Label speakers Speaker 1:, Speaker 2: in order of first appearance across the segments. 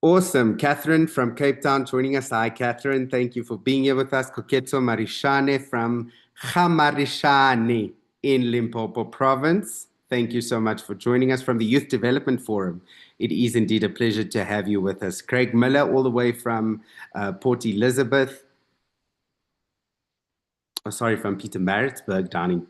Speaker 1: Awesome. Catherine from Cape Town joining us. Hi, Catherine. Thank you for being here with us. Koketso Marishane from Khamarishane in Limpopo Province. Thank you so much for joining us from the Youth Development Forum. It is indeed a pleasure to have you with us. Craig Miller, all the way from Port Elizabeth. Oh, sorry, from Pietermaritzburg down in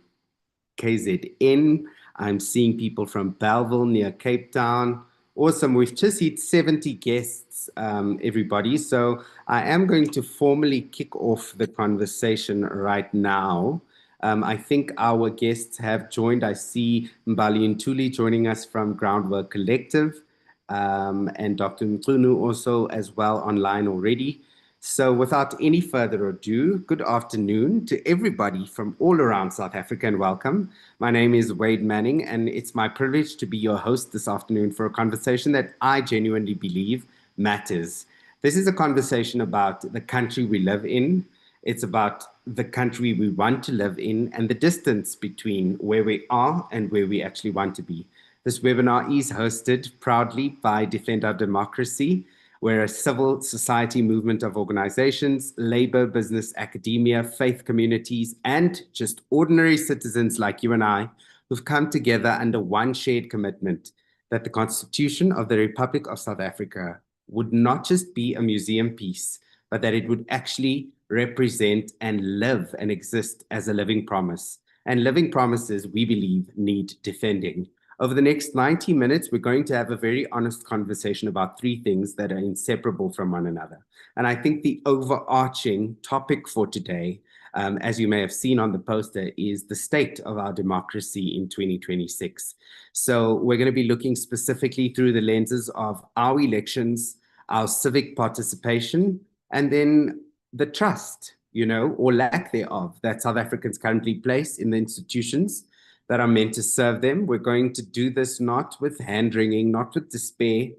Speaker 1: KZN. I'm seeing people from Bellville near Cape Town. Awesome. We've just hit 70 guests, everybody. So I am going to formally kick off the conversation right now. I think our guests have joined. I see Mbali Ntuli joining us from Groundwork Collective, and Dr. Mtunu also as well online already. So without any further ado, good afternoon to everybody from all around South Africa and welcome. My name is Wade Manning, and it's my privilege to be your host this afternoon for a conversation that I genuinely believe matters. This is a conversation about the country we live in. It's about the country we want to live in and the distance between where we are and where we actually want to be. This webinar is hosted proudly by Defend Our Democracy. We're a civil society movement of organizations, labor, business, academia, faith communities, and just ordinary citizens like you and I who've come together under one shared commitment that the Constitution of the Republic of South Africa would not just be a museum piece, but that it would actually represent and live and exist as a living promise. And living promises, we believe, need defending. Over the next 90 minutes, we're going to have a very honest conversation about three things that are inseparable from one another. And I think the overarching topic for today, as you may have seen on the poster, is the state of our democracy in 2026. So we're going to be looking specifically through the lenses of our elections, our civic participation, and then the trust, or lack thereof, that South Africans currently place in the institutions that are meant to serve them. We're going to do this not with hand-wringing, not with despair,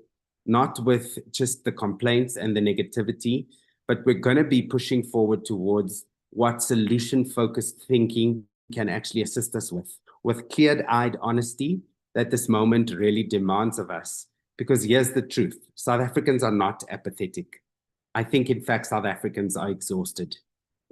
Speaker 1: not with just the complaints and the negativity, but we're going to be pushing forward towards what solution-focused thinking can actually assist us with clear-eyed honesty that this moment really demands of us. Because here's the truth, South Africans are not apathetic. I think, in fact, South Africans are exhausted.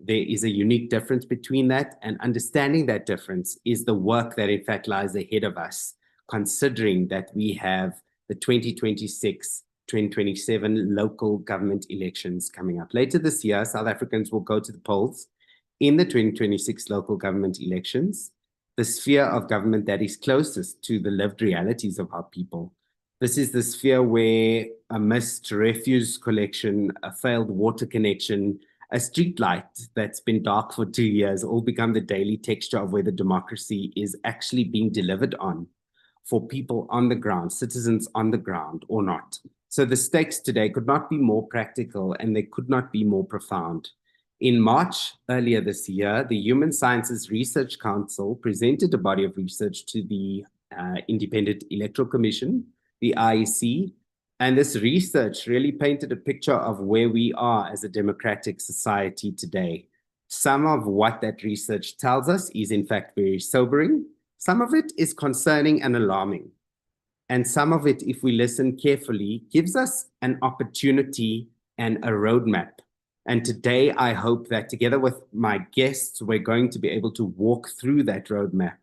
Speaker 1: There is a unique difference between that, and understanding that difference is the work that in fact lies ahead of us, considering that we have the 2026, 2027 local government elections coming up. Later this year, South Africans will go to the polls in the 2026 local government elections, the sphere of government that is closest to the lived realities of our people. This is the sphere where a missed refuse collection, a failed water connection, a street light that's been dark for 2 years all become the daily texture of where the democracy is actually being delivered on for people on the ground, citizens on the ground or not. So the stakes today could not be more practical and they could not be more profound. In March earlier this year, the Human Sciences Research Council presented a body of research to the Independent Electoral Commission, the IEC, and this research really painted a picture of where we are as a democratic society today. Some of what that research tells us is in fact very sobering. Some of it is concerning and alarming. And some of it, if we listen carefully, gives us an opportunity and a roadmap. And today, I hope that together with my guests, we're going to be able to walk through that roadmap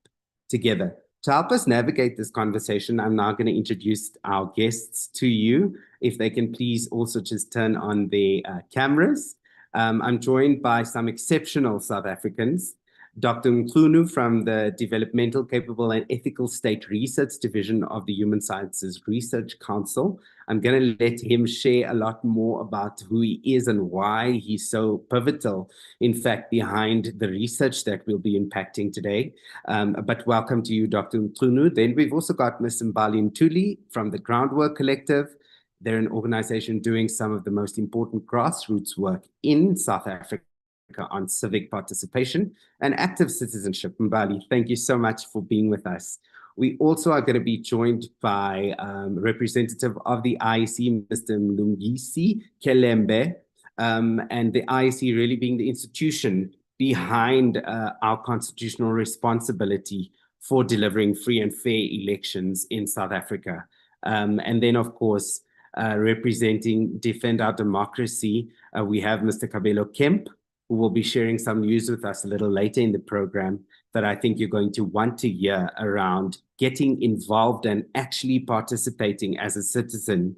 Speaker 1: together. To help us navigate this conversation, I'm now going to introduce our guests to you. If they can please also just turn on their cameras. I'm joined by some exceptional South Africans. Dr. Mtunu from the Developmental, Capable and Ethical State Research Division of the Human Sciences Research Council. I'm going to let him share a lot more about who he is and why he's so pivotal, in fact, behind the research that we'll be impacting today. But welcome to you, Dr. Mtunu. Then we've also got Ms. Mbali Ntuli from the Groundwork Collective. They're an organization doing some of the most important grassroots work in South Africa on civic participation and active citizenship. Mbali, thank you so much for being with us. We also are going to be joined by representative of the IEC, Mr. Mlungisi Kelembe, and the IEC really being the institution behind our constitutional responsibility for delivering free and fair elections in South Africa. And then, of course, representing Defend Our Democracy, we have Mr. Kabelo Kemp, who will be sharing some news with us a little later in the program that I think you're going to want to hear around getting involved and actually participating as a citizen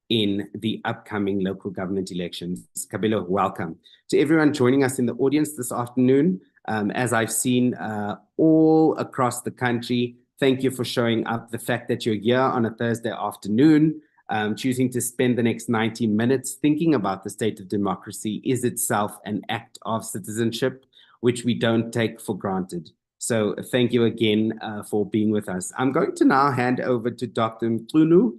Speaker 1: in the upcoming local government elections. Kabelo, welcome. To everyone joining us in the audience this afternoon, as I've seen all across the country, thank you for showing up. The fact that you're here on a Thursday afternoon, choosing to spend the next 90 minutes thinking about the state of democracy is itself an act of citizenship, which we don't take for granted. So thank you again for being with us. I'm going to now hand over to Dr. Mchunu,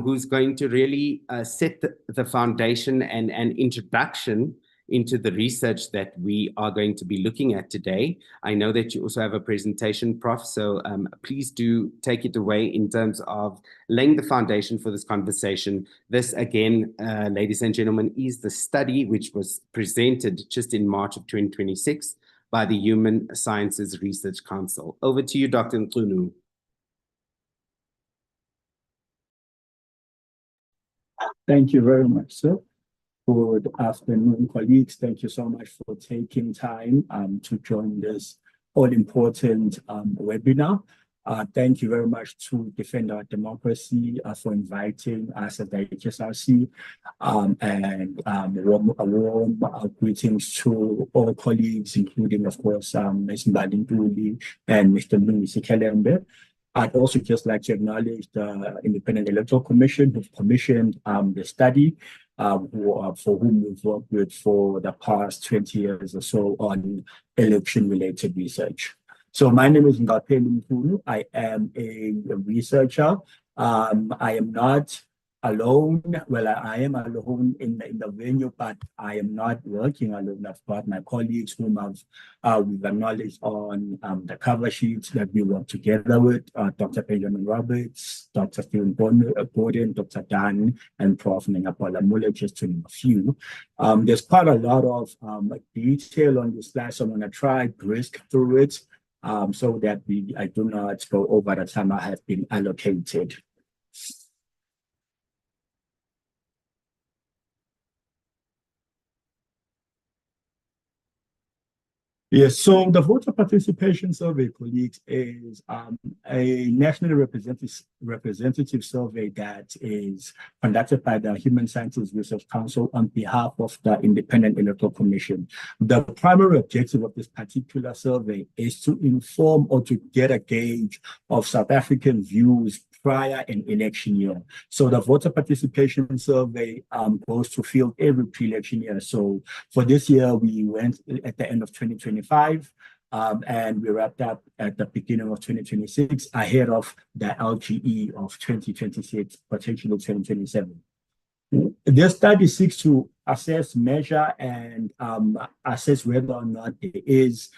Speaker 1: who's going to really set the foundation and introduction into the research that we are going to be looking at today. I know that you also have a presentation, Prof, so please do take it away in terms of laying the foundation for this conversation. This, again, ladies and gentlemen, is the study which was presented just in March of 2026 by the Human Sciences Research Council. Over to you, Dr. Mchunu.
Speaker 2: Thank you very much, sir. Good afternoon, colleagues. Thank you so much for taking time to join this all-important webinar. Thank you very much to Defend Our Democracy for inviting us at the HSRC, and warm greetings to all colleagues, including, of course, Ms. Mbali and Mr. Louis Kelembe. I'd also just like to acknowledge the Independent Electoral Commission who've commissioned the study, for whom we've worked with for the past 20 years or so on election-related research. So my name is Ngapheli Mchunu. I am a researcher. I am not alone. Well, I am alone in the venue, but I am not working alone. I've got my colleagues whom we've acknowledged on the cover sheets that we work together with, Dr. Benjamin Roberts, Dr. Stephen Gordon, Dr. Dan, and Prof. Nengapola Mule, just to name a few. There's quite a lot of detail on this slide, so I'm going to try brisk through it so that I do not go over the time I have been allocated. Yes, so the voter participation survey, colleagues, is a nationally representative survey that is conducted by the Human Sciences Research Council on behalf of the Independent Electoral Commission. The primary objective of this particular survey is to inform or to get a gauge of South African views prior an election year. So the voter participation survey goes to field every pre-election year. So for this year, we went at the end of 2025, and we wrapped up at the beginning of 2026 ahead of the LGE of 2026, potentially 2027. This study seeks to assess, measure, and assess whether or not there is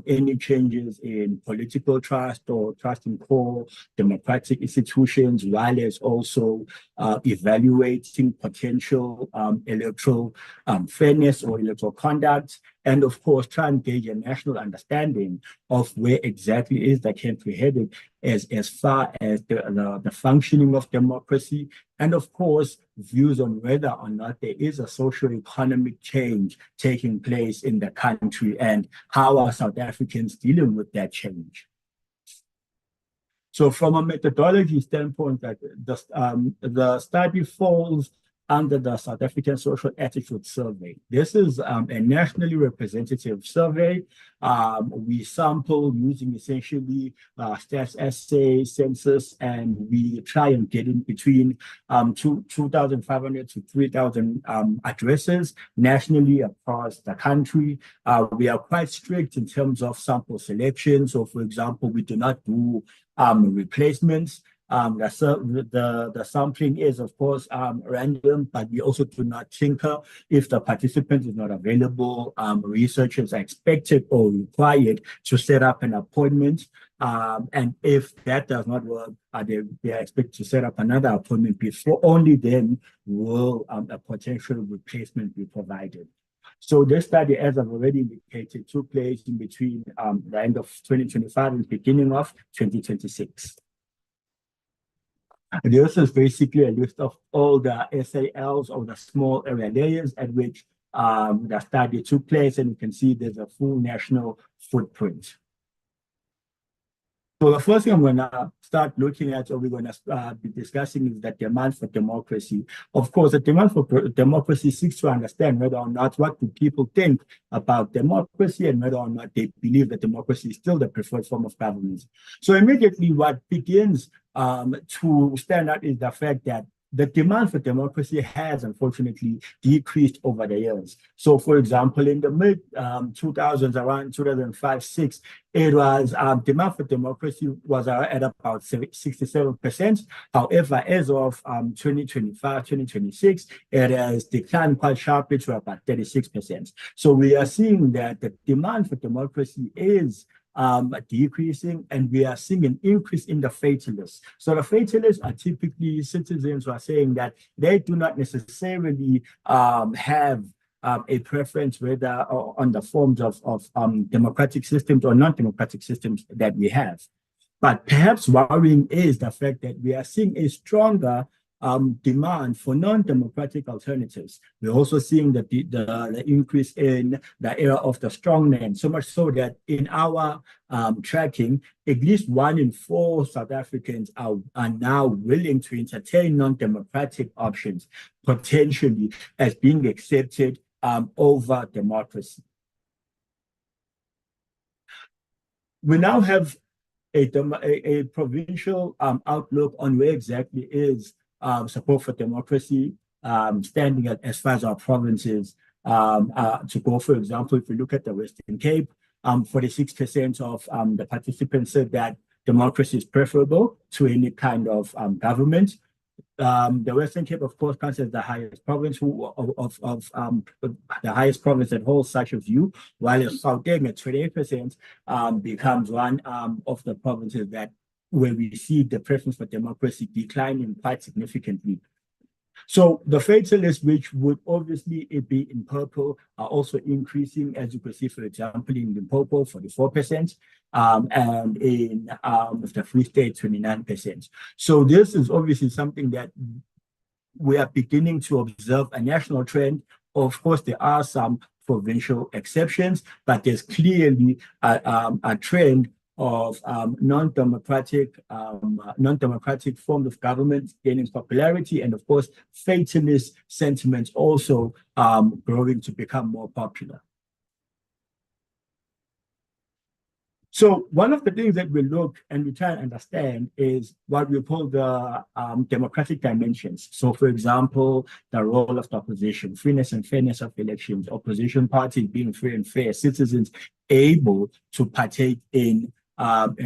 Speaker 2: any changes in political trust or trust in core democratic institutions, while as also evaluating potential electoral fairness or electoral conduct, and of course try and gauge a national understanding of where exactly is the country headed as far as the functioning of democracy, and of course views on whether or not there is a socio-economic change taking place in the country and how are South Africans dealing with that change. So from a methodology standpoint, that the study falls under the South African Social Attitude Survey. This is a nationally representative survey. We sample using essentially stats essay, census, and we try and get in between 2,500 to 3,000 addresses nationally across the country. We are quite strict in terms of sample selection. So for example, we do not do replacements. The sampling is, of course, random, but we also do not tinker. If the participant is not available, researchers are expected or required to set up an appointment. And if that does not work, they are expected to set up another appointment before only then will a potential replacement be provided. So this study, as I've already indicated, took place in between the end of 2025 and beginning of 2026. This is basically a list of all the SALs or the small area layers at which the study took place, and you can see there's a full national footprint. So the first thing I'm going to start looking at, or we're going to be discussing, is the demand for democracy. Of course, the demand for democracy seeks to understand whether or not what do people think about democracy and whether or not they believe that democracy is still the preferred form of governance. So immediately what begins to stand out is the fact that the demand for democracy has unfortunately decreased over the years. So, for example, in the mid 2000s, around 2005-6, it was demand for democracy was at about 67%. However, as of 2025, 2026, it has declined quite sharply to about 36%. So we are seeing that the demand for democracy is decreasing, and we are seeing an increase in the fatalists. So the fatalists are typically citizens who are saying that they do not necessarily have a preference whether on the forms of democratic systems or non-democratic systems that we have. But perhaps worrying is the fact that we are seeing a stronger demand for non-democratic alternatives. We're also seeing the increase in the era of the strongman, so much so that in our tracking, at least 1 in 4 South Africans are now willing to entertain non-democratic options, potentially as being accepted over democracy. We now have a provincial outlook on where exactly is support for democracy standing as far as our provinces to go. For example, if we look at the Western Cape, 46% of the participants said that democracy is preferable to any kind of government. The Western Cape, of course, counts as the highest province the highest province that holds such a view, while Gauteng at 28% becomes one of the provinces where we see the preference for democracy declining quite significantly. So the fatalists, which would obviously be in purple, are also increasing, as you can see, for example, in Limpopo, 44%, and in the Free State, 29%. So this is obviously something that we are beginning to observe a national trend. Of course, there are some provincial exceptions, but there's clearly a trend of non-democratic forms of government gaining popularity, and of course, fatalist sentiments also growing to become more popular. So one of the things that we look and we try and understand is what we call the democratic dimensions. So, for example, the role of the opposition, freeness and fairness of elections, opposition parties being free and fair, citizens able to partake in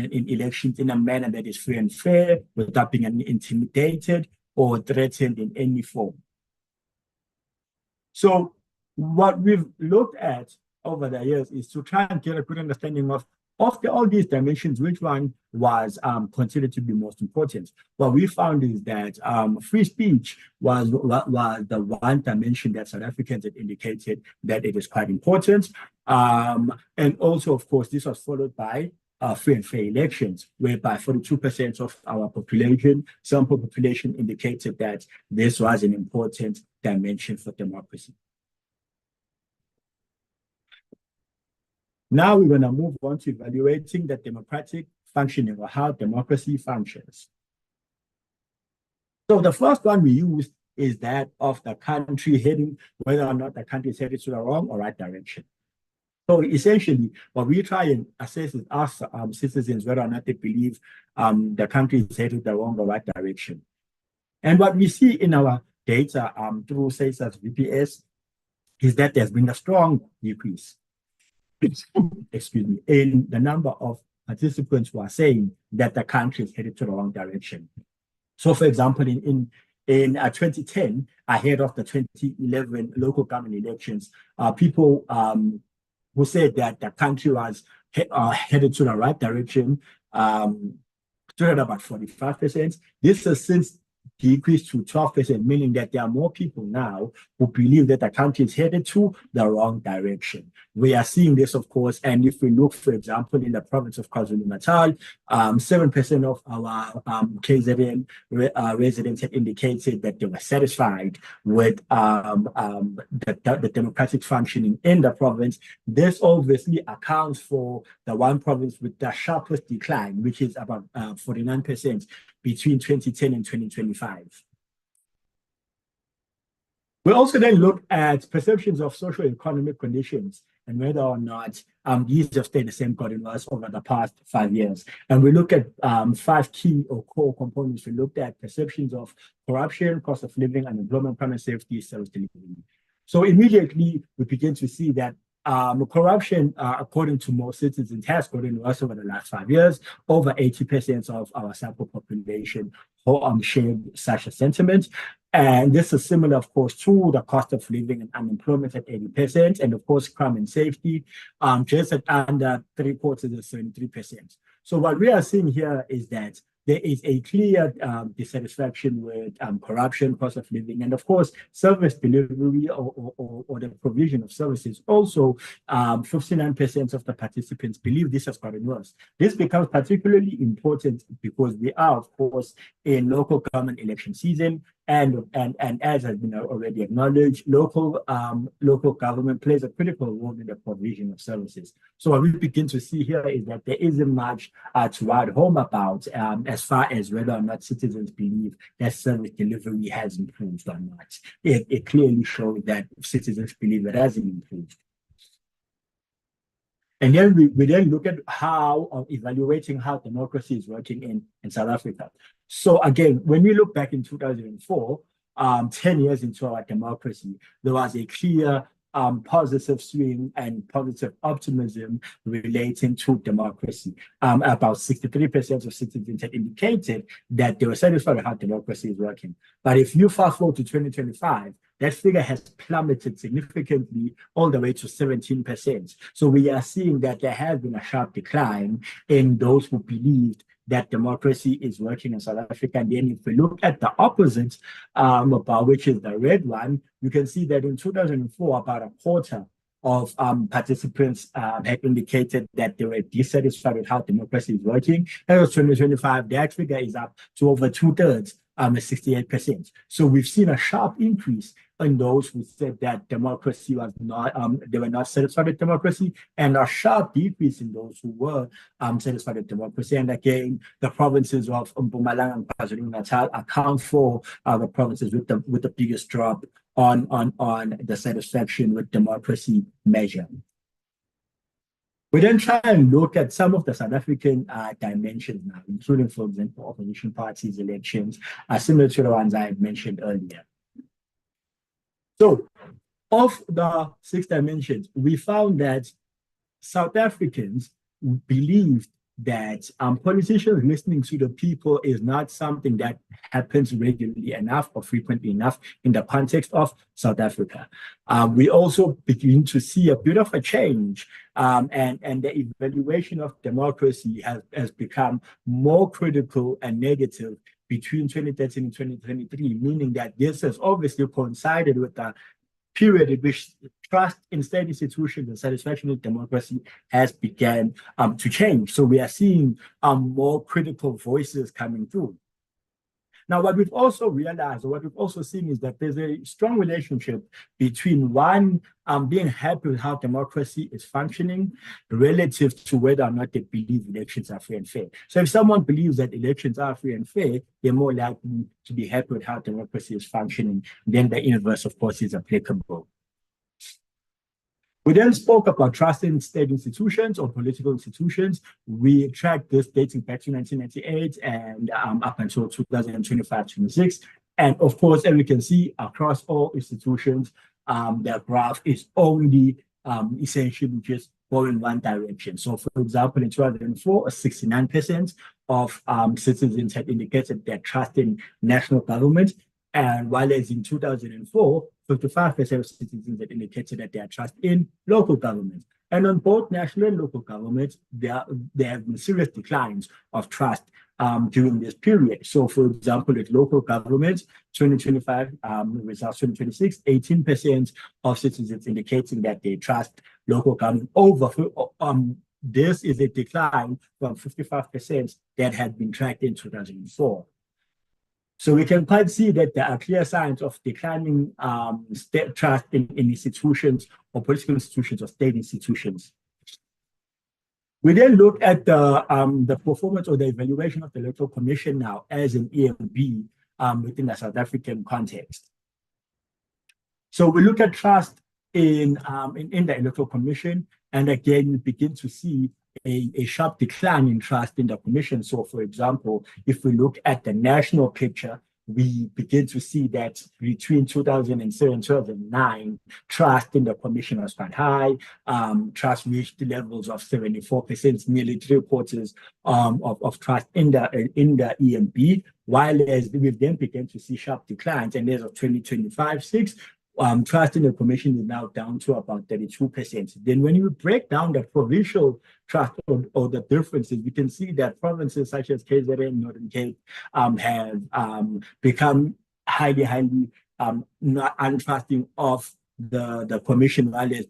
Speaker 2: elections in a manner that is free and fair without being intimidated or threatened in any form. So what we've looked at over the years is to try and get a good understanding of all these dimensions, which one was considered to be most important. What we found is that free speech was the one dimension that South Africans had indicated that it is quite important. And also, of course, this was followed by free and fair elections, whereby 42% of our population, sample population, indicated that this was an important dimension for democracy. Now we're going to move on to evaluating the democratic functioning, or how democracy functions. So the first one we used is that of the country heading, whether or not the country is headed to the wrong or right direction. So essentially, what we try and assess is ask citizens whether or not they believe the country is headed the wrong or right direction. And what we see in our data through SASA's VPS is that there's been a strong decrease, excuse me, in the number of participants who are saying that the country is headed to the wrong direction. So, for example, in 2010, ahead of the 2011 local government elections, people who said that the country was headed to the right direction stood at about 45%. This has since decreased to 12%, meaning that there are more people now who believe that the country is headed to the wrong direction. We are seeing this, of course, and if we look, for example, in the province of KwaZulu-Natal, 7% of our KZN residents had indicated that they were satisfied with the democratic functioning in the province. This obviously accounts for the one province with the sharpest decline, which is about 49% between 2010 and 2025. We also then look at perceptions of socio-economic conditions and whether or not these have stayed the same, gotten worse over the past 5 years. And we look at 5 key or core components. We looked at perceptions of corruption, cost of living, unemployment, crime and safety, service delivery. So immediately we begin to see that corruption, according to most citizens, has gotten worse over the last 5 years. Over 80% of our sample population shared such a sentiment. And this is similar, of course, to the cost of living and unemployment at 80%. And of course, crime and safety, just at under 3/4 of 73%. So what we are seeing here is that there is a clear dissatisfaction with corruption, cost of living, and of course, service delivery or the provision of services. Also, 59% of the participants believe this has gotten worse. This becomes particularly important because we are, of course, in local government election season. And as has been already acknowledged, local government plays a critical role in the provision of services. So what we begin to see here is that there isn't much to write home about as far as whether or not citizens believe that service delivery has improved or not. It clearly shows that citizens believe it hasn't improved. And then we then look at evaluating how democracy is working in South Africa. So again, when we look back in 2004, 10 years into our democracy, there was a clear positive swing and positive optimism relating to democracy. About 63% of citizens had indicated that they were satisfied with how democracy is working. But if you fast forward to 2025, that figure has plummeted significantly all the way to 17%. So we are seeing that there has been a sharp decline in those who believed that democracy is working in South Africa. And then if we look at the opposite, which is the red one, you can see that in 2004, about a quarter of participants had indicated that they were dissatisfied with how democracy is working. And in 2025, that figure is up to over 2/3, 68%. So we've seen a sharp increase in those who said that democracy was not, they were not satisfied with democracy, and a sharp decrease in those who were satisfied with democracy. And again, the provinces of Mpumalanga and KwaZulu-Natal account for the provinces with the biggest drop on the satisfaction with democracy measure. We then try and look at some of the South African dimensions now, including, for example, opposition parties' elections, similar to the ones I had mentioned earlier. So, of the 6 dimensions, we found that South Africans believed that politicians listening to the people is not something that happens regularly enough or frequently enough in the context of South Africa. We also begin to see a bit of a change, and the evaluation of democracy has become more critical and negative between 2013 and 2023, meaning that this has obviously coincided with the period in which trust in state institutions and satisfaction with democracy has begun to change. So we are seeing more critical voices coming through. Now, what we've also realized, or what we've also seen, is that there's a strong relationship between one, being happy with how democracy is functioning relative to whether or not they believe elections are free and fair. So if someone believes that elections are free and fair, they're more likely to be happy with how democracy is functioning. Then the inverse, of course, is applicable. We then spoke about trust in state institutions or political institutions. We tracked this dating back to 1998 and up until 2025-26. And of course, as we can see across all institutions, the graph is only essentially just going one direction. So for example, in 2004, 69% of citizens had indicated their trust in national government. And while as in 2004, 55% of citizens that indicated that they are trust in local governments. And on both national and local governments, there have been serious declines of trust during this period. So, for example, with local governments, 2025 results 2026, 18% of citizens indicating that they trust local government over. This is a decline from 55% that had been tracked in 2004. So we can quite see that there are clear signs of declining state trust in institutions or political institutions or state institutions. We then look at the performance or the evaluation of the Electoral Commission now as an EMB within a South African context. So we look at trust in the Electoral Commission, and again, we begin to see a sharp decline in trust in the Commission. So, for example, if we look at the national picture, we begin to see that between 2007 and 2009, trust in the Commission was quite high. Trust reached levels of 74%, nearly 3/4 of trust in the EMB, while as we then began to see sharp declines, and as of 2025-6, trust in the Commission is now down to about 32%. Then when you break down the provincial trust or the differences, we can see that provinces such as KZN and Northern Cape have become highly not untrusting of the Commission, while as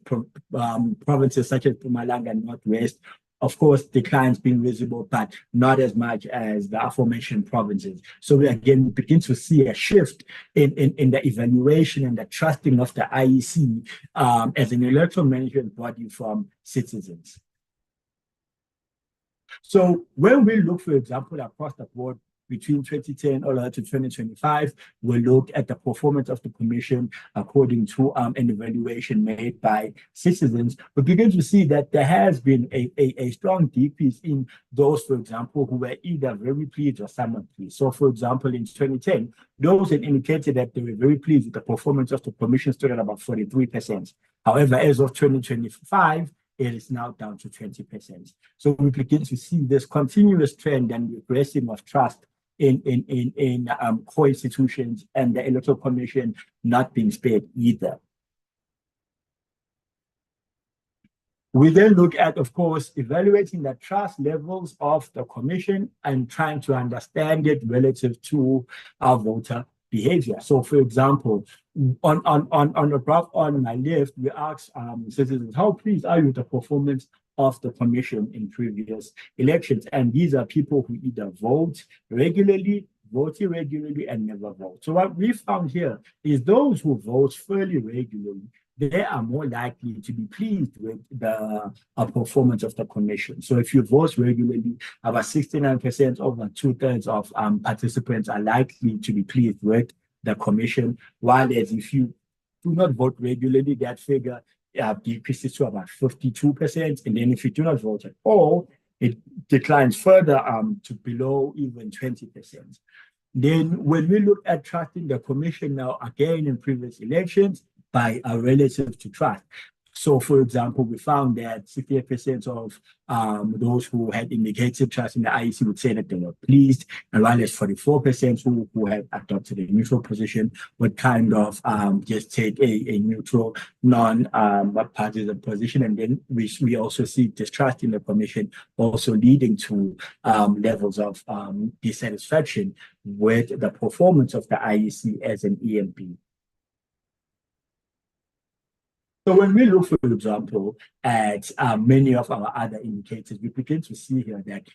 Speaker 2: provinces such as Mpumalanga and Northwest, of course, declines being visible, but not as much as the aforementioned provinces. So we again begin to see a shift in the evaluation and the trusting of the IEC as an electoral management body from citizens. So when we look, for example, across the board between 2010 all the way to 2025, we look at the performance of the Commission according to an evaluation made by citizens. We begin to see that there has been a strong decrease in those, for example, who were either very pleased or somewhat pleased. So, for example, in 2010, those that indicated that they were very pleased with the performance of the Commission stood at about 43%. However, as of 2025, it is now down to 20%. So we begin to see this continuous trend and regressing of trust in core institutions, and the Electoral Commission not being spared either. We then look at, of course, evaluating the trust levels of the Commission and trying to understand it relative to our voter behavior. So, for example, on the graph on my left, we ask citizens, how pleased are you with the performance of the Commission in previous elections? And these are people who either vote regularly, vote irregularly, and never vote. So what we found here is those who vote fairly regularly, they are more likely to be pleased with the performance of the Commission. So if you vote regularly, about 69%, over 2/3 of participants are likely to be pleased with the Commission, while as if you do not vote regularly, that figure decreases to about 52%. And then if you do not vote at all, it declines further to below even 20%. Then when we look at trusting the Commission now, again in previous elections, by relative to trust. So, for example, we found that 68% of those who had indicated trust in the IEC would say that they were pleased, and while as 44% who had adopted a neutral position would kind of just take a neutral, non-partisan position. And then we also see distrust in the Commission also leading to levels of dissatisfaction with the performance of the IEC as an EMB. So when we look, for example, at many of our other indicators, we begin to see here that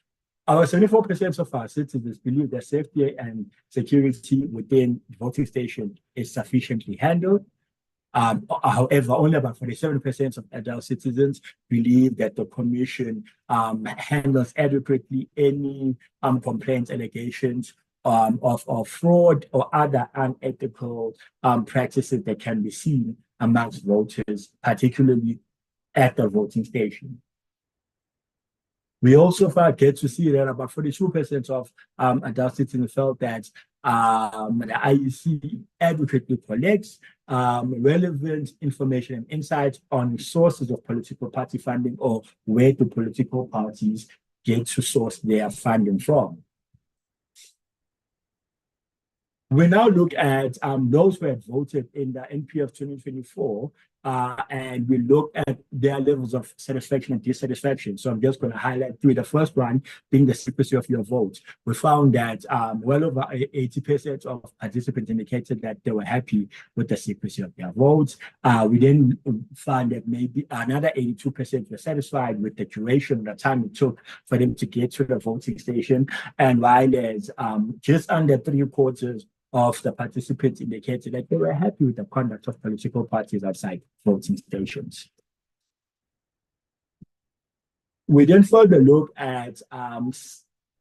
Speaker 2: our 74% of our citizens believe that safety and security within the voting station is sufficiently handled. However, only about 47% of adult citizens believe that the Commission handles adequately any complaints, allegations of fraud or other unethical practices that can be seen amongst voters, particularly at the voting station. We also get to see that about 42% of adult citizens felt that the IEC adequately collects relevant information and insights on sources of political party funding, or where the political parties get to source their funding from. We now look at those who had voted in the NP of 2024, and we look at their levels of satisfaction and dissatisfaction. So I'm just going to highlight three. The first one being the secrecy of your vote. We found that well over 80% of participants indicated that they were happy with the secrecy of their votes. We then found that maybe another 82% were satisfied with the duration, the time it took for them to get to the voting station. And while there's just under 3/4 of the participants indicated that they were happy with the conduct of political parties outside voting stations. We then further look at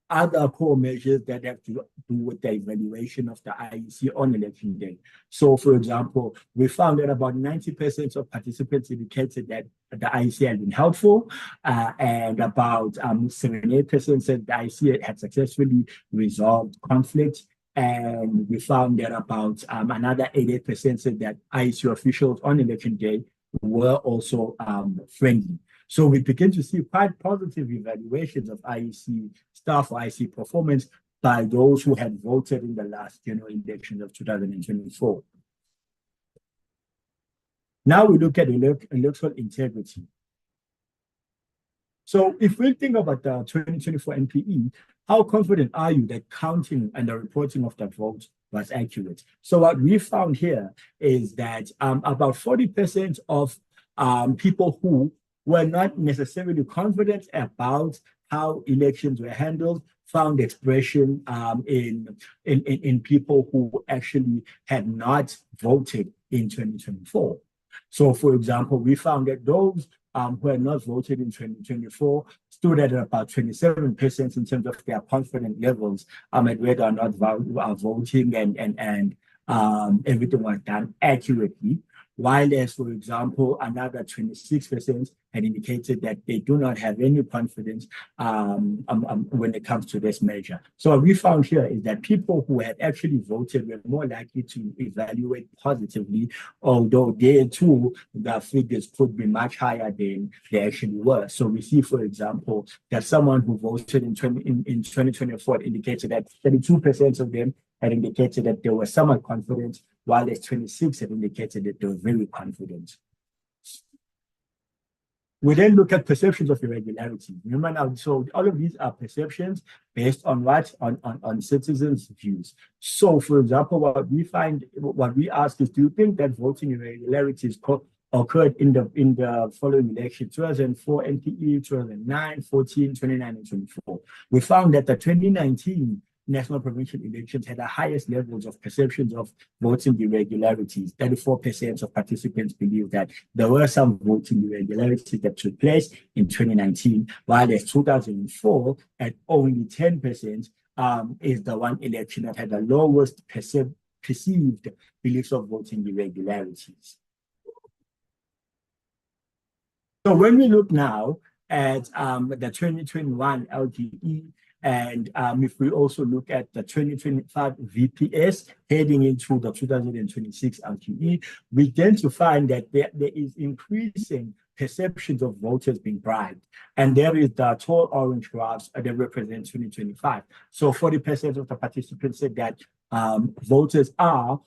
Speaker 2: other core measures that have to do with the evaluation of the IEC on election day. So, for example, we found that about 90% of participants indicated that the IEC had been helpful, and about 78% said the IEC had successfully resolved conflict. And we found that about another 88% said that IEC officials on election day were also friendly. So we begin to see quite positive evaluations of IEC staff or IEC performance by those who had voted in the last general elections of 2024. Now we look at electoral integrity. So if we think about the 2024 NPE, how confident are you that counting and the reporting of the vote was accurate? So what we found here is that about 40% of people who were not necessarily confident about how elections were handled found expression in people who actually had not voted in 2024. So, for example, we found that those who had not voted in 2024 stood at about 27% in terms of their confidence levels at whether or not voting and everything was done accurately. While as, for example, another 26% had indicated that they do not have any confidence when it comes to this measure. So what we found here is that people who had actually voted were more likely to evaluate positively, although there too, the figures could be much higher than they actually were. So we see, for example, that someone who voted in 2024 indicated that 32% of them had indicated that they were somewhat confident, while the 26 had indicated that they were very confident. We then look at perceptions of irregularity. Remember now, so all of these are perceptions based on what? On citizens' views. So, for example, what we ask is, do you think that voting irregularities occurred in the following elections: 2004 NPE, 2009, 14, 29, and 24? We found that the 2019 national provincial elections had the highest levels of perceptions of voting irregularities. 34% of participants believe that there were some voting irregularities that took place in 2019, while as 2004 at only 10% is the one election that had the lowest perceived beliefs of voting irregularities. So when we look now at the 2021 LGE, and if we also look at the 2025 VPS heading into the 2026 LGE, we tend to find that there is increasing perceptions of voters being bribed. And there is the tall orange graphs that represent 2025. So 40% of the participants said that voters are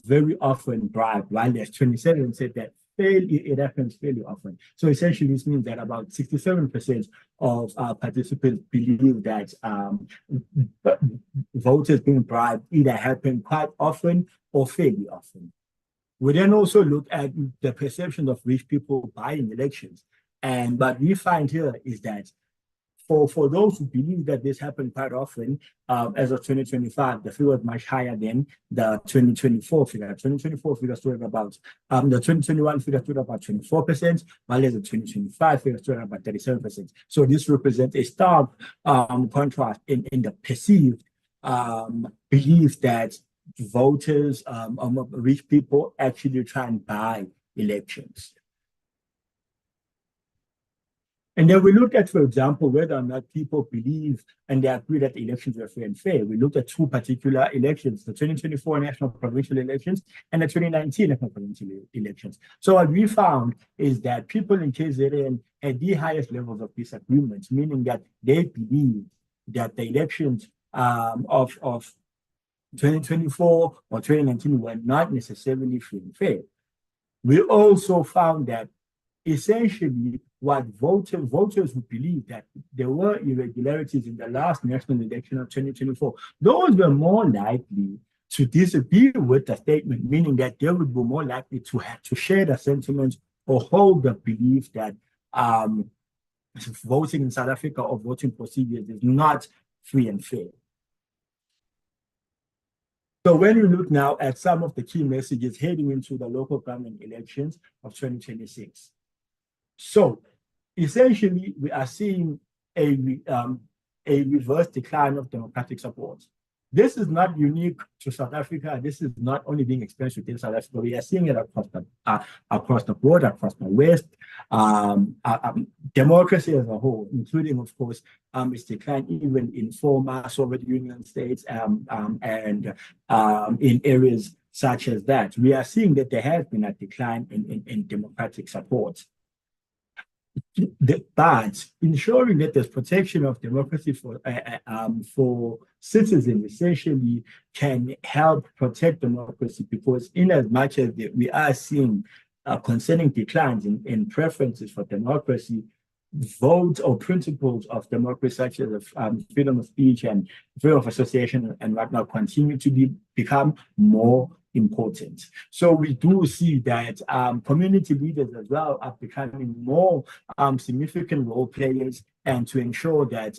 Speaker 2: very often bribed, while there's 27% said that it happens fairly often. So essentially, this means that about 67% of participants believe that voters being bribed either happen quite often or fairly often. We then also look at the perception of rich people buying elections. And what we find here is that for those who believe that this happened quite often, as of 2025, the figure was much higher than the 2024 figure. 2024 figure stood at about, the 2021 figure stood at about 24%, while the 2025 figure stood at about 37%. So this represents a stark contrast in the perceived belief that voters, rich people actually try and buy elections. And then we look at, for example, whether or not people believe and they agree that the elections were fair and fair. We looked at two particular elections, the 2024 national provincial elections and the 2019 national provincial elections. So what we found is that people in KZN had the highest levels of disagreement, meaning that they believe that the elections of 2024 or 2019 were not necessarily free and fair. We also found that essentially what voters would believe that there were irregularities in the last national election of 2024, those were more likely to disagree with the statement, meaning that they would be more likely to have to share the sentiment or hold the belief that voting in South Africa or voting procedures is not free and fair. So when we look now at some of the key messages heading into the local government elections of 2026. So essentially, we are seeing a reverse decline of democratic support. This is not unique to South Africa. This is not only being experienced within South Africa. We are seeing it across the board, across the West. Democracy as a whole, including, of course, its decline even in former Soviet Union states and in areas such as that. We are seeing that there has been a decline in democratic support. But ensuring that there's protection of democracy for citizens essentially can help protect democracy, because in as much as we are seeing concerning declines in preferences for democracy, votes or principles of democracy such as freedom of speech and freedom of association and whatnot continue to become more important. So we do see that community leaders as well are becoming more significant role players, and to ensure that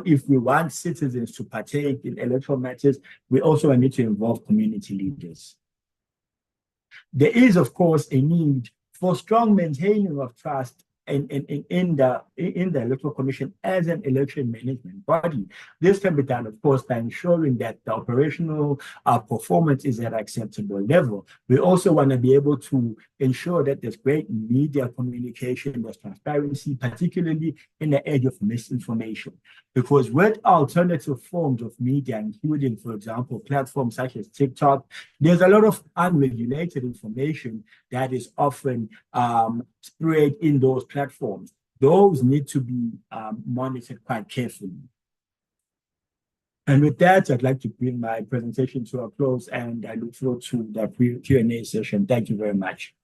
Speaker 2: if we want citizens to partake in electoral matters, we also need to involve community leaders. There is, of course, a need for strong maintaining of trust in the Electoral Commission as an election management body. This can be done, of course, by ensuring that the operational performance is at an acceptable level. We also want to be able to ensure that there's great media communication, there's transparency, particularly in the age of misinformation. Because with alternative forms of media, including, for example, platforms such as TikTok, there's a lot of unregulated information that is often spread in those platforms. Those need to be monitored quite carefully. And with that, I'd like to bring my presentation to a close, and I look forward to the Q&A session. Thank you very much.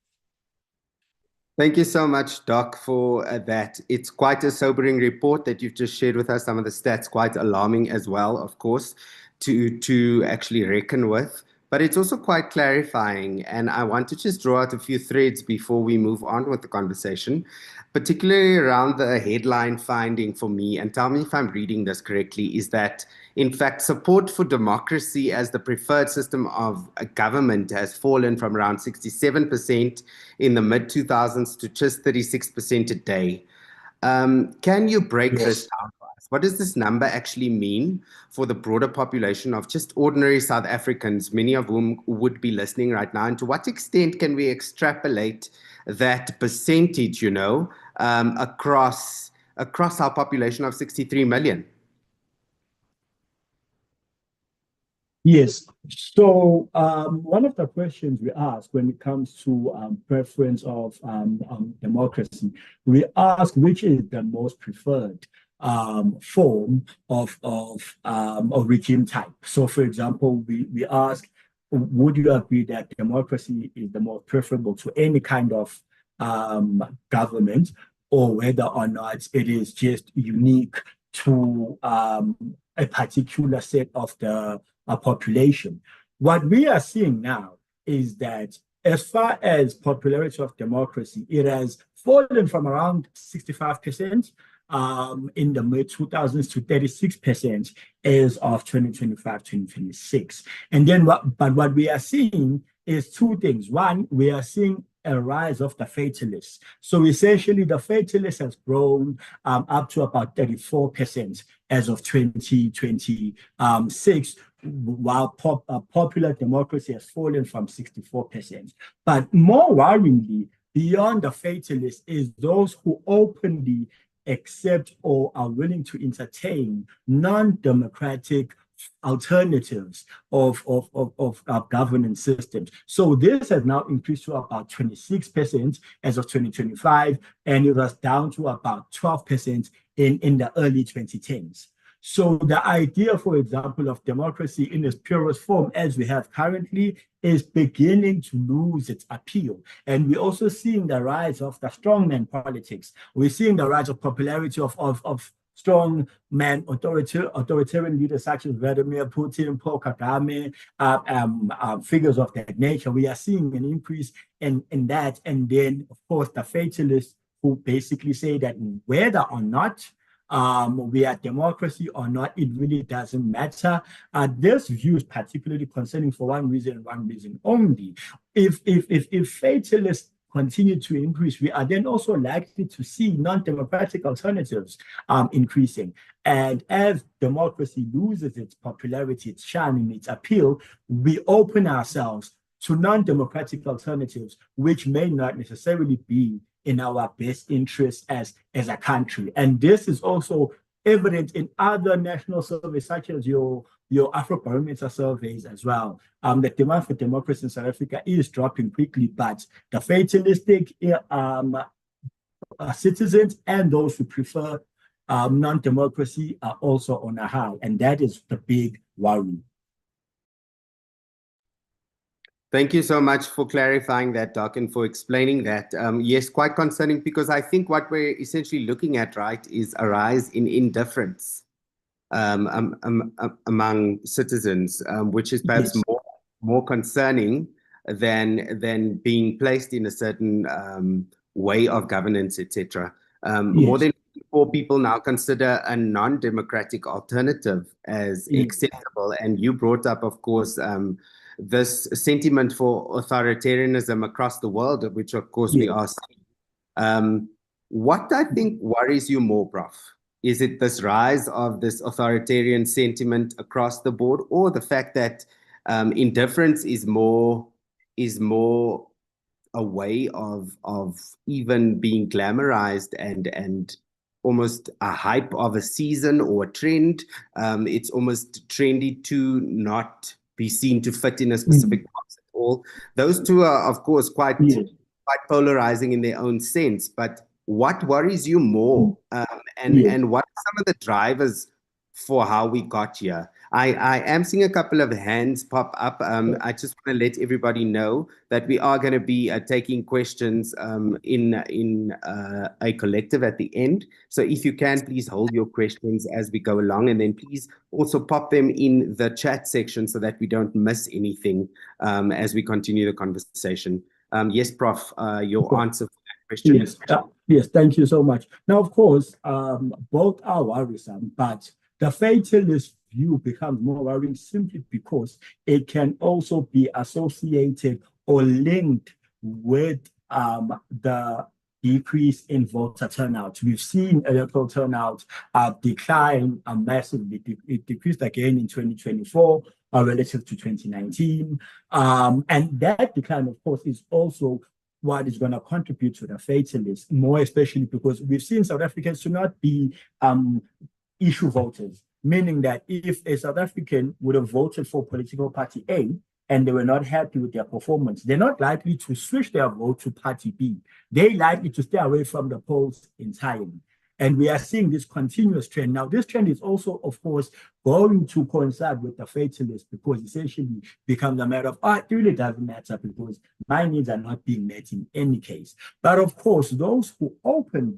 Speaker 1: Thank you so much, Doc, for that. It's quite a sobering report that you've just shared with us. Some of the stats quite alarming as well, of course, to actually reckon with. But it's also quite clarifying, and I want to just draw out a few threads before we move on with the conversation, particularly around the headline finding for me, and tell me if I'm reading this correctly, is that, in fact, support for democracy as the preferred system of government has fallen from around 67% in the mid-2000s to just 36% today. Can you break this down for us? What does this number actually mean for the broader population of just ordinary South Africans, many of whom would be listening right now? And to what extent can we extrapolate that percentage, across our population of 63 million?
Speaker 2: Yes. So one of the questions we ask when it comes to preference of democracy, we ask which is the most preferred form of regime type. So, for example, we ask, would you agree that democracy is the most preferable to any kind of government, or whether or not it is just unique to a particular set of the population? What we are seeing now is that as far as popularity of democracy, it has fallen from around 65% in the mid-2000s to 36% as of 2025-2026. And then what we are seeing is two things. One, we are seeing a rise of the fatalists. So essentially, the fatalists has grown up to about 34% as of 2026, while popular democracy has fallen from 64%. But more worryingly, beyond the fatalists is those who openly accept or are willing to entertain non-democratic alternatives of governance systems. So this has now increased to about 26% as of 2025, and it was down to about 12% in the early 2010s. So the idea, for example, of democracy in its purest form as we have currently is beginning to lose its appeal. And we're also seeing the rise of the strongman politics. We're seeing the rise of popularity of strong man authoritarian leaders such as Vladimir Putin, Paul Kagame, figures of that nature. We are seeing an increase in that. And then, of course, the fatalists who basically say that whether or not we are democracy or not, it really doesn't matter. This view is particularly concerning for one reason and one reason only. If fatalists continue to increase, we are then also likely to see non-democratic alternatives increasing. And as democracy loses its popularity, its charm, and its appeal, we open ourselves to non-democratic alternatives, which may not necessarily be in our best interest as a country. And this is also evident in other national surveys, such as your Afrobarometer surveys as well. The demand for democracy in South Africa is dropping quickly, but the fatalistic citizens and those who prefer non-democracy are also on a high, and that is the big worry.
Speaker 1: Thank you so much for clarifying that, Doc, and for explaining that. Yes, quite concerning, because I think what we're essentially looking at, right, is a rise in indifference among citizens, which is perhaps
Speaker 2: Yes.
Speaker 1: more concerning than being placed in a certain way of governance, etc. More than 4 people now consider a non-democratic alternative as acceptable. And you brought up, of course, this sentiment for authoritarianism across the world, which of course we are seeing. What I think worries you more, Prof, is it this rise of this authoritarian sentiment across the board, or the fact that indifference is more a way of even being glamorized and almost a hype of a season or a trend? It's almost trendy to not be seen to fit in a specific box at all. Those two are, of course, quite polarizing in their own sense. But what worries you more, and what are some of the drivers for how we got here? I am seeing a couple of hands pop up. I just want to let everybody know that we are going to be taking questions in a collective at the end. So if you can, please hold your questions as we go along, and then please also pop them in the chat section so that we don't miss anything as we continue the conversation. Yes, Prof, your answer for that question.
Speaker 2: Yes, yes, thank you so much. Now, of course, both are worrisome, but the fatalist view becomes more worrying simply because it can also be associated or linked with the decrease in voter turnout. We've seen electoral turnout decline massively. It decreased again in 2024 relative to 2019. And that decline, of course, is also what is going to contribute to the fatalists, more especially because we've seen South Africans to not be issue voters, meaning that if a South African would have voted for political party A and they were not happy with their performance, they're not likely to switch their vote to party B. They're likely to stay away from the polls entirely. And we are seeing this continuous trend. Now, this trend is also, of course, going to coincide with the fatalists, because essentially becomes a matter of, it really doesn't matter because my needs are not being met in any case. But of course, those who openly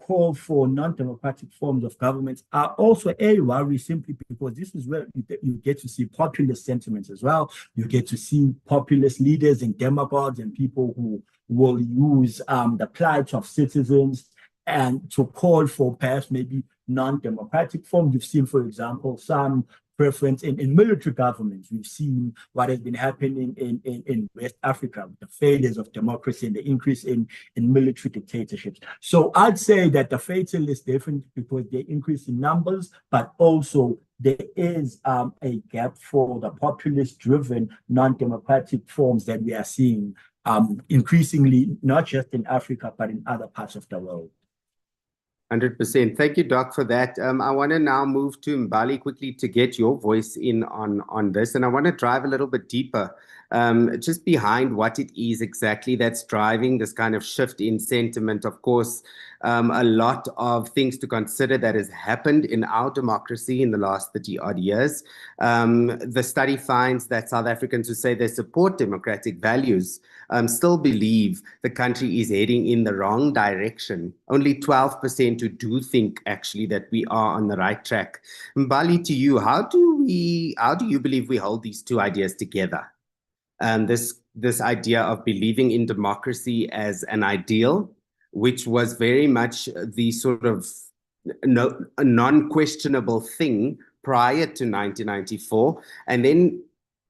Speaker 2: call for non-democratic forms of government are also a worry, simply because this is where you get to see populist sentiments as well. You get to see populist leaders and demagogues and people who will use the plight of citizens and to call for perhaps maybe non-democratic forms. You've seen, for example, some preference in military governments. We've seen what has been happening in West Africa with the failures of democracy and the increase in military dictatorships. So I'd say that the fatalist definitely, because they increase in numbers, but also there is a gap for the populist-driven non-democratic forms that we are seeing increasingly, not just in Africa, but in other parts of the world.
Speaker 1: 100%. Thank you, Doc, for that. I want to now move to Mbali quickly to get your voice in on this. And I want to drive a little bit deeper just behind what it is exactly that's driving this kind of shift in sentiment. Of course, a lot of things to consider that has happened in our democracy in the last 30 odd years. The study finds that South Africans who say they support democratic values still believe the country is heading in the wrong direction. Only 12% who do think actually that we are on the right track. Mbali, to you, how do you believe we hold these two ideas together? This idea of believing in democracy as an ideal, which was very much the sort of non-questionable thing prior to 1994, and then